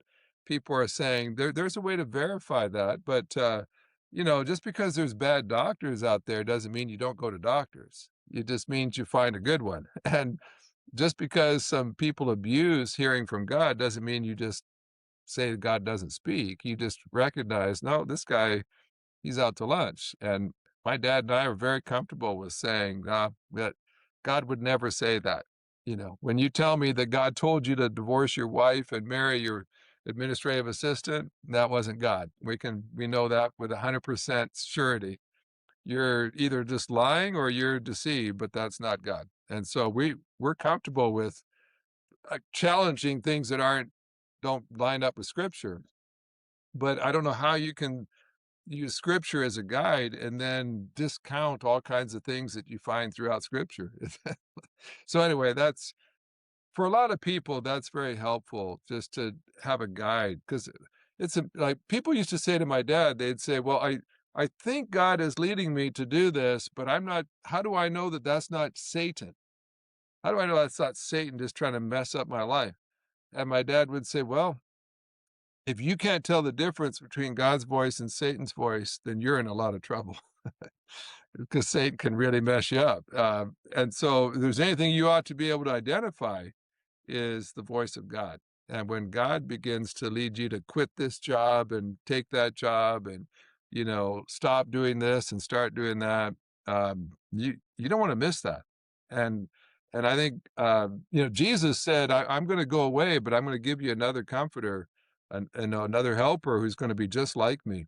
people are saying. There's a way to verify that, but just because there's bad doctors out there doesn't mean you don't go to doctors. It just means you find a good one. And just because some people abuse hearing from God doesn't mean you just say God doesn't speak. You just recognize, no, this guy, he's out to lunch. And my dad and I are very comfortable with saying that God would never say that. When you tell me that God told you to divorce your wife and marry your administrative assistant, that wasn't God. We know that with 100% surety. You're either just lying or you're deceived, but that's not God. And so we're comfortable with challenging things that don't line up with Scripture. But I don't know how you can use Scripture as a guide and then discount all kinds of things that you find throughout Scripture. So anyway, that's for a lot of people, that's very helpful just to have a guide, because like people used to say to my dad, they'd say, well, I think God is leading me to do this, but I'm not, how do I know that that's not Satan? How do I know that's not Satan just trying to mess up my life? And my dad would say, well, if you can't tell the difference between God's voice and Satan's voice, then you're in a lot of trouble. Because Satan can really mess you up. And so if there's anything you ought to be able to identify, is the voice of God. And when God begins to lead you to quit this job and take that job and, stop doing this and start doing that, you don't want to miss that. And I think, Jesus said, I'm going to go away, but I'm going to give you another comforter and another helper who's going to be just like me.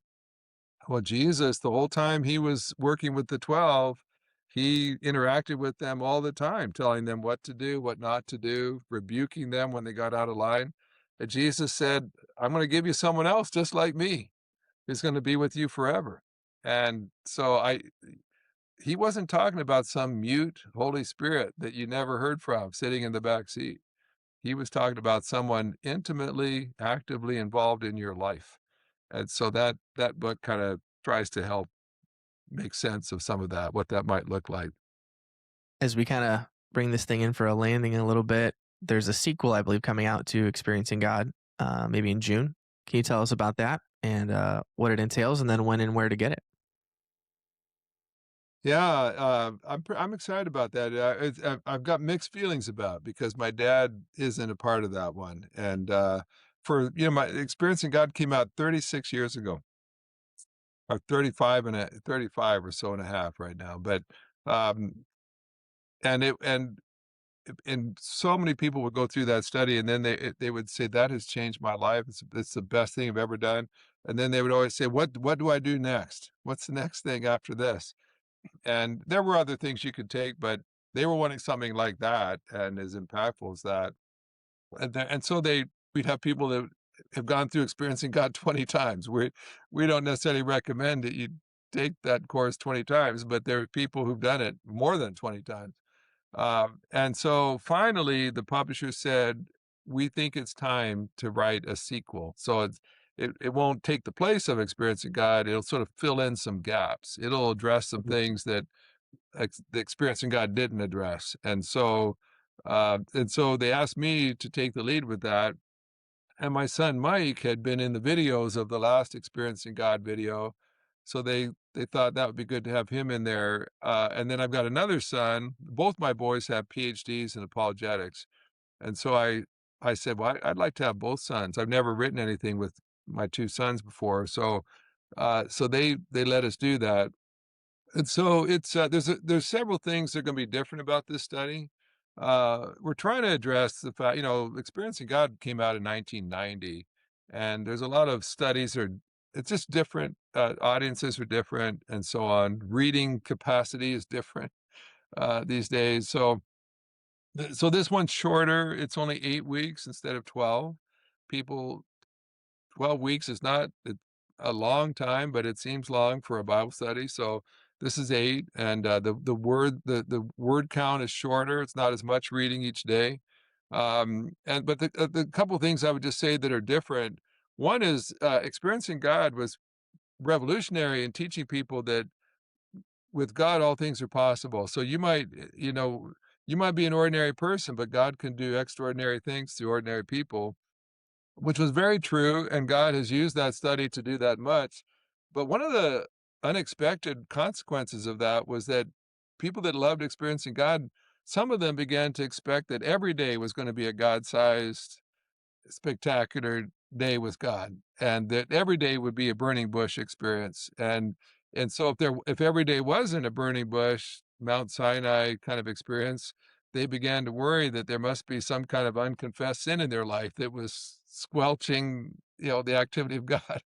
Well, Jesus, the whole time He was working with the 12, He interacted with them all the time, telling them what to do, what not to do, rebuking them when they got out of line. And Jesus said, I'm going to give you someone else just like me, who's going to be with you forever. And so He wasn't talking about some mute Holy Spirit that you never heard from sitting in the back seat. He was talking about someone intimately, actively involved in your life. And so that book kind of tries to help make sense of some of that, what that might look like. As we kind of bring this thing in for a landing a little bit, there's a sequel, I believe, coming out to Experiencing God, maybe in June. Can you tell us about that and what it entails, and then when and where to get it? Yeah, I'm excited about that. I've got mixed feelings about it because my dad isn't a part of that one, and my Experiencing God came out 36 years ago, or 35 or so and a half right now, but um, and so many people would go through that study, and then they would say, that has changed my life. It's the best thing I've ever done. And then they would always say, what do I do next? What's the next thing after this? And there were other things you could take, but they were wanting something like that and as impactful as that. And so we'd have people that have gone through experiencing God 20 times. We don't necessarily recommend that you take that course 20 times, but there are people who've done it more than 20 times. And so finally, the publisher said, we think it's time to write a sequel. So it won't take the place of Experiencing God. It'll sort of fill in some gaps. It'll address some things that the Experiencing God didn't address. And so they asked me to take the lead with that. And my son Mike had been in the videos of the last Experiencing God video. So they thought that would be good to have him in there. And then I've got another son. Both my boys have PhDs in apologetics. And so I said, well, I'd like to have both sons. I've never written anything with my two sons before. So they let us do that. And so it's there's several things that are going to be different about this study. We're trying to address the fact, Experiencing God came out in 1990, and there's a lot of studies it's just different. Audiences are different, and so on. Reading capacity is different these days. So this one's shorter. It's only 8 weeks instead of 12. People 12 weeks is not a long time, but it seems long for a Bible study. So this is 8, and the word count is shorter. It's not as much reading each day. But the couple things I would just say that are different. One is Experiencing God was revolutionary in teaching people that with God all things are possible. So you might be an ordinary person, but God can do extraordinary things through ordinary people, which was very true, and God has used that study to do that much. But one of the unexpected consequences of that was that people that loved Experiencing God, some of them began to expect that every day was going to be a God-sized, spectacular day with God, and that every day would be a burning bush experience. And so if every day wasn't a burning bush, Mount Sinai kind of experience, they began to worry that there must be some kind of unconfessed sin in their life that was squelching, the activity of God.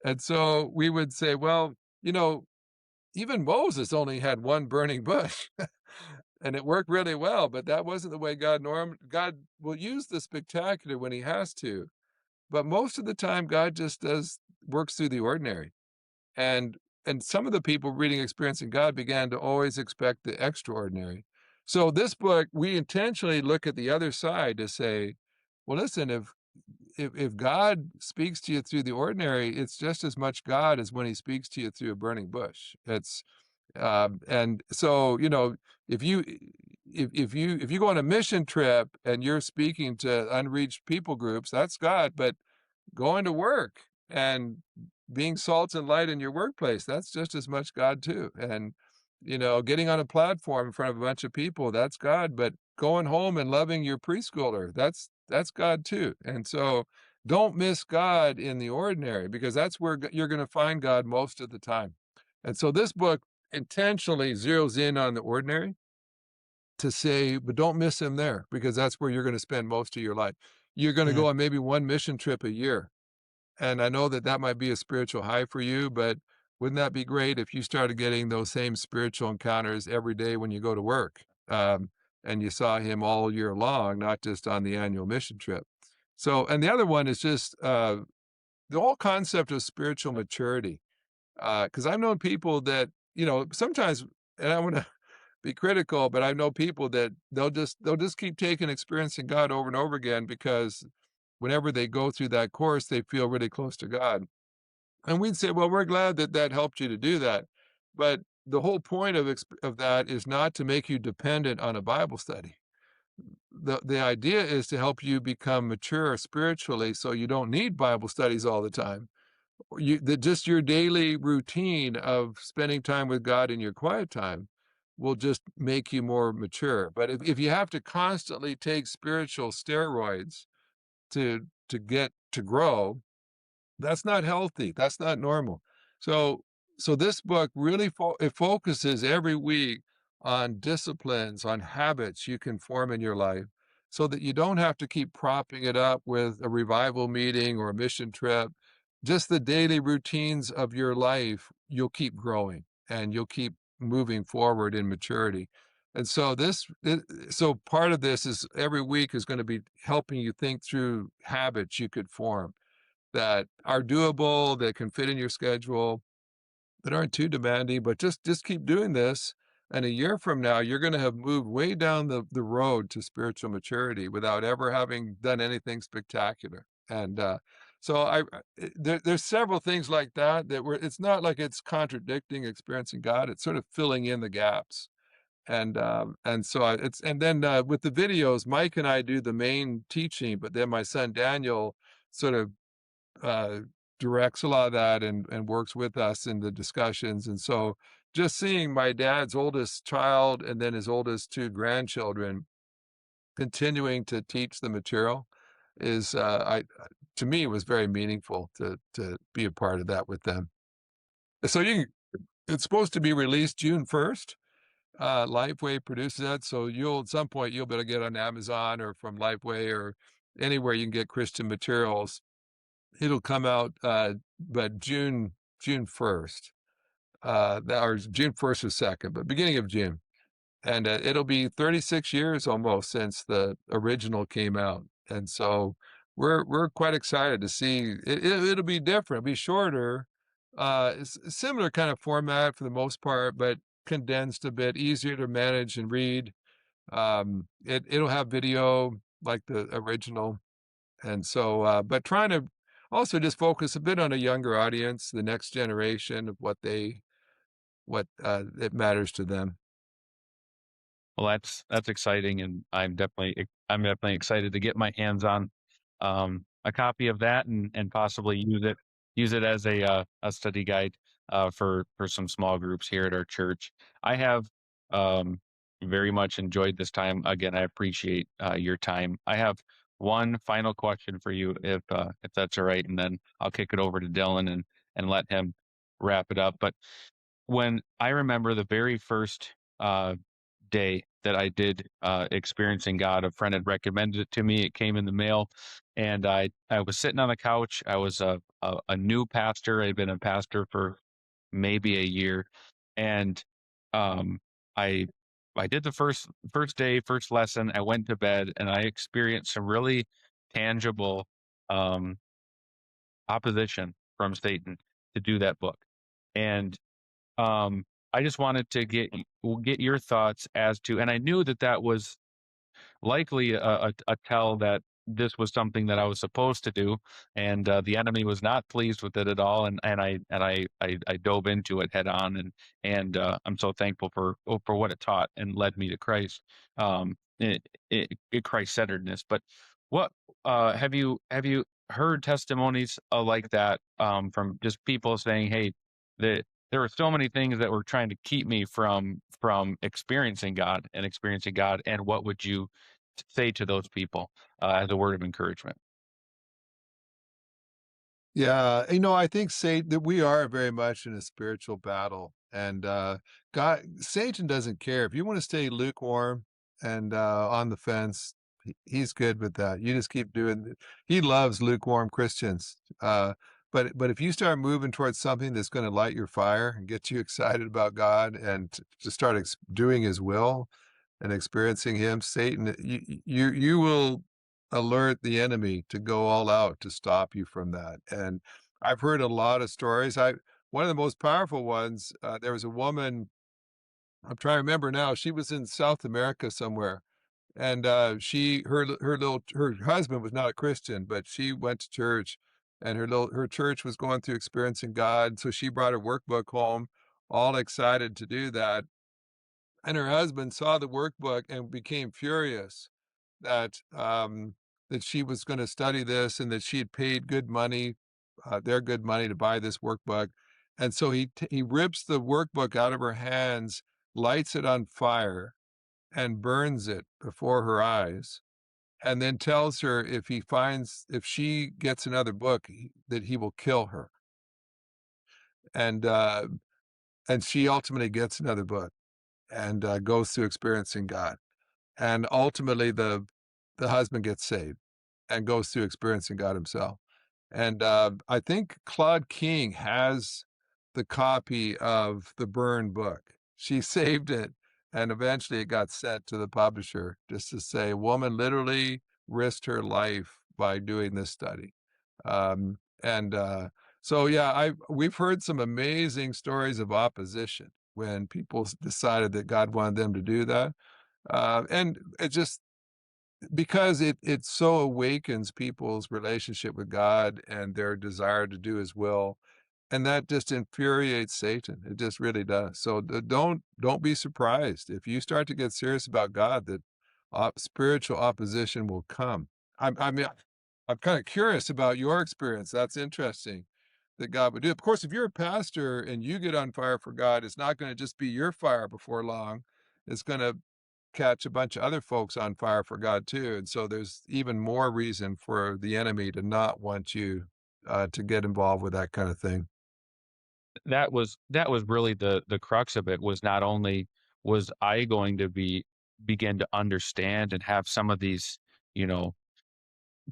And so we would say, well, even Moses only had one burning bush. And it worked really well, but that wasn't the way God will use the spectacular when he has to. But most of the time, God just works through the ordinary. And some of the people reading Experiencing God began to always expect the extraordinary. So this book, we intentionally look at the other side to say, well, listen, if God speaks to you through the ordinary, it's just as much God as when he speaks to you through a burning bush. And so, if you go on a mission trip and you're speaking to unreached people groups, that's God. But going to work and being salt and light in your workplace, that's just as much God too. And, getting on a platform in front of a bunch of people, that's God. But going home and loving your preschooler, that's God too. And so don't miss God in the ordinary, because that's where you're going to find God most of the time. And so this book intentionally zeroes in on the ordinary to say, but don't miss him there, because that's where you're going to spend most of your life. You're going to go on maybe one mission trip a year. And I know that might be a spiritual high for you, but wouldn't that be great if you started getting those same spiritual encounters every day when you go to work? And you saw him all year long, not just on the annual mission trip. So, and the other one is just the whole concept of spiritual maturity. Because I've known people that, sometimes, and I want to be critical, but I know people that they'll just keep taking Experiencing God over and over again, because whenever they go through that course, they feel really close to God. And we'd say, well, we're glad that helped you to do that. But the whole point of that is not to make you dependent on a Bible study. The idea is to help you become mature spiritually, so you don't need Bible studies all the time. Just your daily routine of spending time with God in your quiet time will just make you more mature. But if you have to constantly take spiritual steroids to get to grow, that's not healthy. That's not normal. So this book really it focuses every week on disciplines, on habits you can form in your life, so that you don't have to keep propping it up with a revival meeting or a mission trip. Just the daily routines of your life, you'll keep growing and you'll keep moving forward in maturity. And so so part of this is every week is going to be helping you think through habits you could form that are doable, that can fit in your schedule, that aren't too demanding, but just keep doing this. And a year from now, you're going to have moved way down the road to spiritual maturity without ever having done anything spectacular. And so there's several things like that it's not like it's contradicting experiencing God. It's sort of filling in the gaps. And so and then with the videos, Mike and I do the main teaching, but then my son Daniel sort of uh, directs a lot of that and works with us in the discussions. And so just seeing my dad's oldest child and then his oldest two grandchildren continuing to teach the material is to me was very meaningful to be a part of that with them. So it's supposed to be released June 1st. Lifeway produces that, so at some point you'll be able to get on Amazon or from Lifeway or anywhere you can get Christian materials. It'll come out, but June 1st, or June 1st or 2nd, but beginning of June. And it'll be 36 years almost since the original came out. And so we're quite excited to see it'll be different, it'll be shorter, it's a similar kind of format for the most part, but condensed a bit, easier to manage and read. It'll have video like the original. And so, but trying to also just focus a bit on a younger audience, the next generation of what it matters to them. Well, that's exciting, and I'm definitely excited to get my hands on a copy of that and possibly use it as a study guide for some small groups here at our church. I have very much enjoyed this time. Again, I appreciate your time. I have one final question for you, if that's all right, and then I'll kick it over to Dillon and let him wrap it up. But when I remember the very first day that I did experiencing God, a friend had recommended it to me. It came in the mail, and I was sitting on the couch. I was a new pastor. I'd been a pastor for maybe a year, and um, I I did the first day, first lesson. I went to bed, and I experienced some really tangible um, opposition from Satan to do that book, and I just wanted to get your thoughts as to, and I knew that was likely a tell that this was something that I was supposed to do, and the enemy was not pleased with it at all, and I dove into it head on, and I'm so thankful for what it taught and led me to Christ, Christ-centeredness. But what have you heard testimonies like that from just people saying, hey, that there were so many things that were trying to keep me from experiencing God, and what would you say to those people as a word of encouragement? Yeah, I think that we are very much in a spiritual battle, and Satan doesn't care if you want to stay lukewarm and on the fence. He's good with that. You just keep doing. He loves lukewarm Christians. But if you start moving towards something that's going to light your fire and get you excited about God and to start doing His will and experiencing Him, Satan, you will alert the enemy to go all out to stop you from that. And I've heard a lot of stories. One of the most powerful ones, there was a woman, I'm trying to remember now, she was in South America somewhere. And her husband was not a Christian, but she went to church, and her church was going through experiencing God. So she brought her workbook home, all excited to do that. And her husband saw the workbook and became furious that that she was going to study this and that she had paid good money, their good money to buy this workbook. And so he rips the workbook out of her hands, lights it on fire, and burns it before her eyes, and then tells her if she gets another book, that he will kill her. And she ultimately gets another book and goes through experiencing God. And ultimately, the husband gets saved and goes through experiencing God himself. And I think Claude King has the copy of the burned book. She saved it and eventually it got sent to the publisher just to say, "Woman literally risked her life by doing this study." And so, yeah, we've heard some amazing stories of opposition when people decided that God wanted them to do that. And it just because it so awakens people's relationship with God and their desire to do His will, and that just infuriates Satan. It just really does. So don't be surprised if you start to get serious about God that spiritual opposition will come. I mean, I'm kind of curious about your experience. That's interesting that God would do. Of course, if you're a pastor and you get on fire for God, it's not going to just be your fire before long. It's going to catch a bunch of other folks on fire for God too. And so there's even more reason for the enemy to not want you to get involved with that kind of thing. That was really the crux of it. Was not only was I going to begin to understand and have some of these, you know,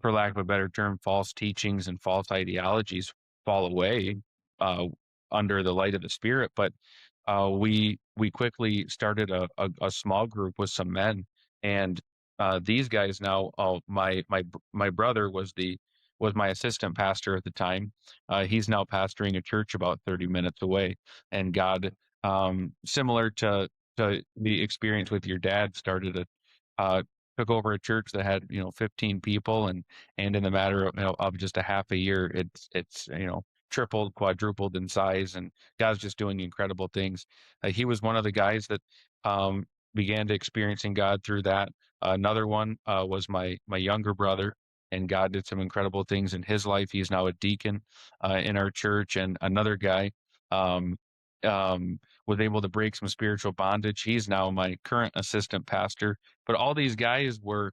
for lack of a better term, false teachings and false ideologies fall away uh, under the light of the Spirit. But we quickly started a small group with some men, and these guys now. My brother was my assistant pastor at the time. He's now pastoring a church about 30 minutes away, and God, similar to the experience with your dad, started a took over a church that had 15 people, and in the matter of just a half a year, it's tripled, quadrupled in size, and God's just doing incredible things. He was one of the guys that began to experiencing God through that. Another one was my younger brother, and God did some incredible things in his life. He's now a deacon in our church, and another guy um, was able to break some spiritual bondage. He's now my current assistant pastor. But all these guys were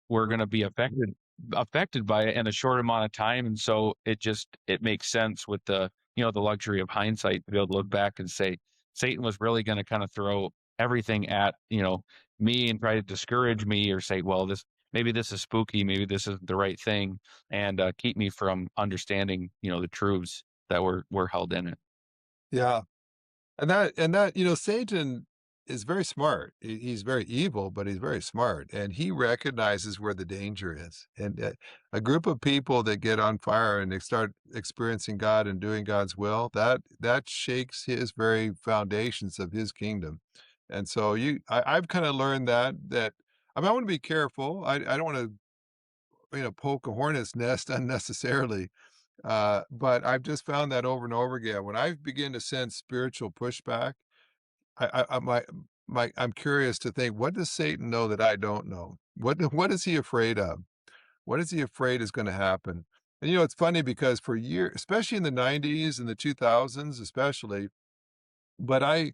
going to be affected by it in a short amount of time, and so it makes sense with the luxury of hindsight to be able to look back and say Satan was really going to kind of throw everything at me and try to discourage me or say, well, this is spooky, maybe this isn't the right thing, and keep me from understanding the truths that were held in it. Yeah. And that, Satan is very smart. He's very evil, but he's very smart, and he recognizes where the danger is. And a group of people that get on fire and they start experiencing God and doing God's will, that shakes his very foundations of his kingdom. And so I've kind of learned that I mean, I want to be careful. I don't want to poke a hornet's nest unnecessarily. But I've just found that over and over again. When I begin to sense spiritual pushback, I'm curious to think, what does Satan know that I don't know? What is he afraid of? What is he afraid is going to happen? And it's funny because for years, especially in the '90s and the 2000s, especially, but I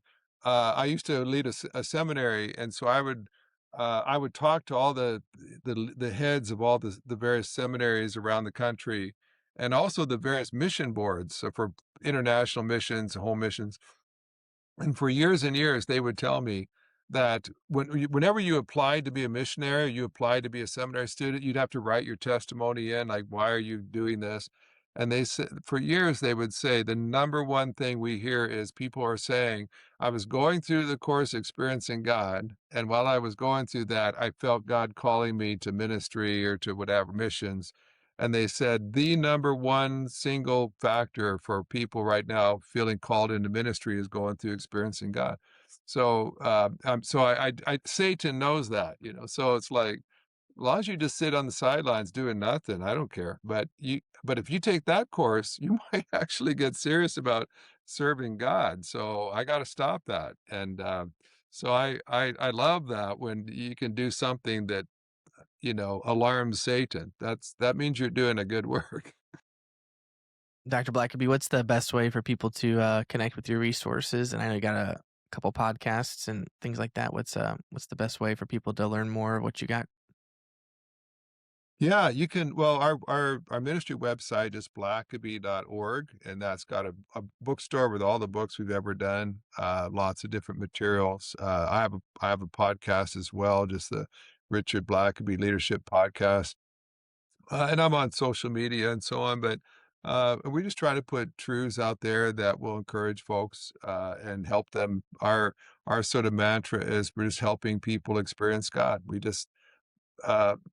used to lead a seminary, and so I would talk to all the heads of all the various seminaries around the country, and also the various mission boards, so for international missions, home missions. And for years and years, they would tell me that whenever you applied to be a missionary, you applied to be a seminary student, you'd have to write your testimony in, like, why are you doing this? And they said for years they would say the number one thing we hear is people are saying, I was going through the course experiencing God, and while I was going through that, I felt God calling me to ministry or to whatever missions. And they said the number one single factor for people right now feeling called into ministry is going through experiencing God. So, Satan knows that, so it's like, as long as you just sit on the sidelines doing nothing, I don't care. But if you take that course, you might actually get serious about serving God. So I got to stop that. And so I love that when you can do something that alarms Satan. That means you're doing a good work. Dr. Blackaby, what's the best way for people to connect with your resources? And I know you got a couple podcasts and things like that. What's the best way for people to learn more of what you got? Yeah, you can. Well, our ministry website is blackaby.org, and that's got a bookstore with all the books we've ever done, lots of different materials. I have a podcast as well, just the Richard Blackaby Leadership Podcast. And I'm on social media and so on, but We just try to put truths out there that will encourage folks and help them. Our sort of mantra is we're just helping people experience God. We just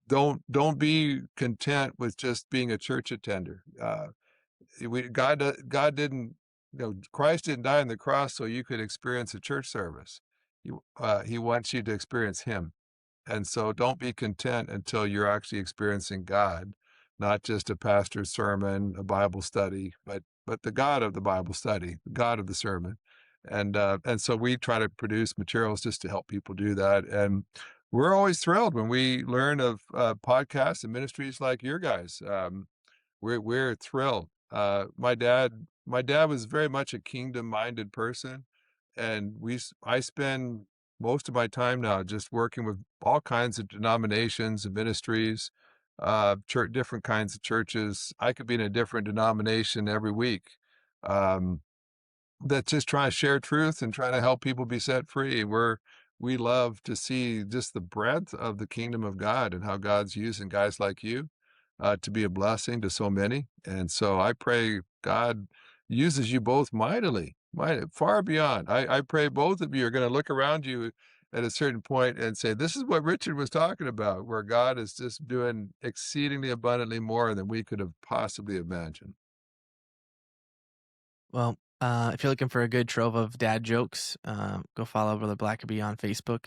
don't be content with just being a church attender. God didn't, Christ didn't die on the cross so you could experience a church service. He wants you to experience Him. And so don't be content until you're actually experiencing God, not just a pastor's sermon, a Bible study, but the God of the Bible study, the God of the sermon. And so we try to produce materials just to help people do that. And we're always thrilled when we learn of podcasts and ministries like your guys. We're thrilled. My dad was very much a kingdom-minded person, and I spend most of my time now just working with all kinds of denominations and ministries, different kinds of churches. I could be in a different denomination every week. Um, that's just trying to share truth and trying to help people be set free. We love to see just the breadth of the kingdom of God and how God's using guys like you to be a blessing to so many. And so I pray God uses you both mightily, far beyond. I pray both of you are going to look around you at a certain point and say, this is what Richard was talking about, where God is just doing exceedingly abundantly more than we could have possibly imagined. Well, if you're looking for a good trove of dad jokes, go follow Brother Blackaby on Facebook.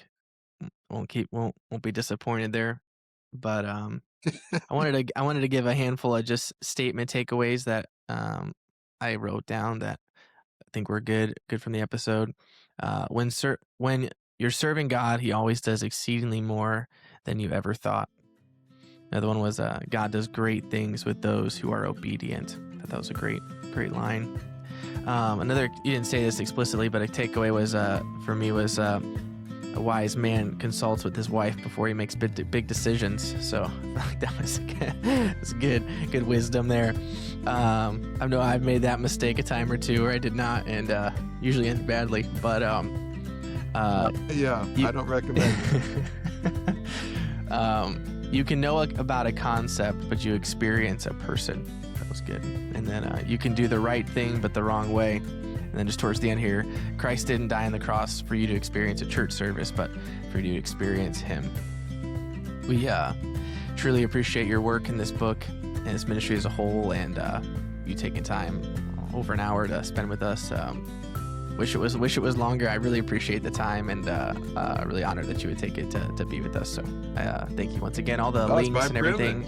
Won't be disappointed there. But I wanted to give a handful of just statement takeaways that I wrote down that I think were good from the episode. When you're serving God, He always does exceedingly more than you ever thought. Another one was God does great things with those who are obedient. I thought that was a great line. Another, you didn't say this explicitly, but a takeaway was for me was a wise man consults with his wife before he makes big decisions. So that was good wisdom there. I know I've made that mistake a time or two where I did not, and usually ends badly. But I don't recommend it. You can know about a concept, but you experience a person. That was good. And then you can do the right thing, but the wrong way. And then just towards the end here, Christ didn't die on the cross for you to experience a church service, but for you to experience Him. We truly appreciate your work in this book and this ministry as a whole, and you taking time over an hour to spend with us. Wish it was longer. I really appreciate the time, and really honored that you would take it to be with us. So thank you once again. All the links and everything.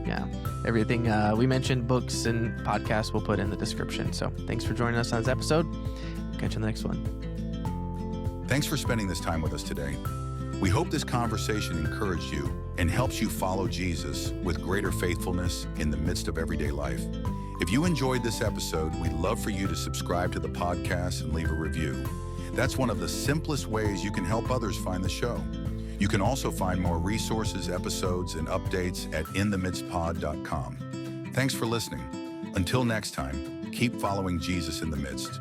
Yeah, everything we mentioned, books and podcasts, we'll put in the description. So thanks for joining us on this episode. We'll catch you on the next one. Thanks for spending this time with us today. We hope this conversation encouraged you and helps you follow Jesus with greater faithfulness in the midst of everyday life. If you enjoyed this episode, we'd love for you to subscribe to the podcast and leave a review. That's one of the simplest ways you can help others find the show. You can also find more resources, episodes, and updates at inthemidstpod.com. Thanks for listening. Until next time, keep following Jesus in the midst.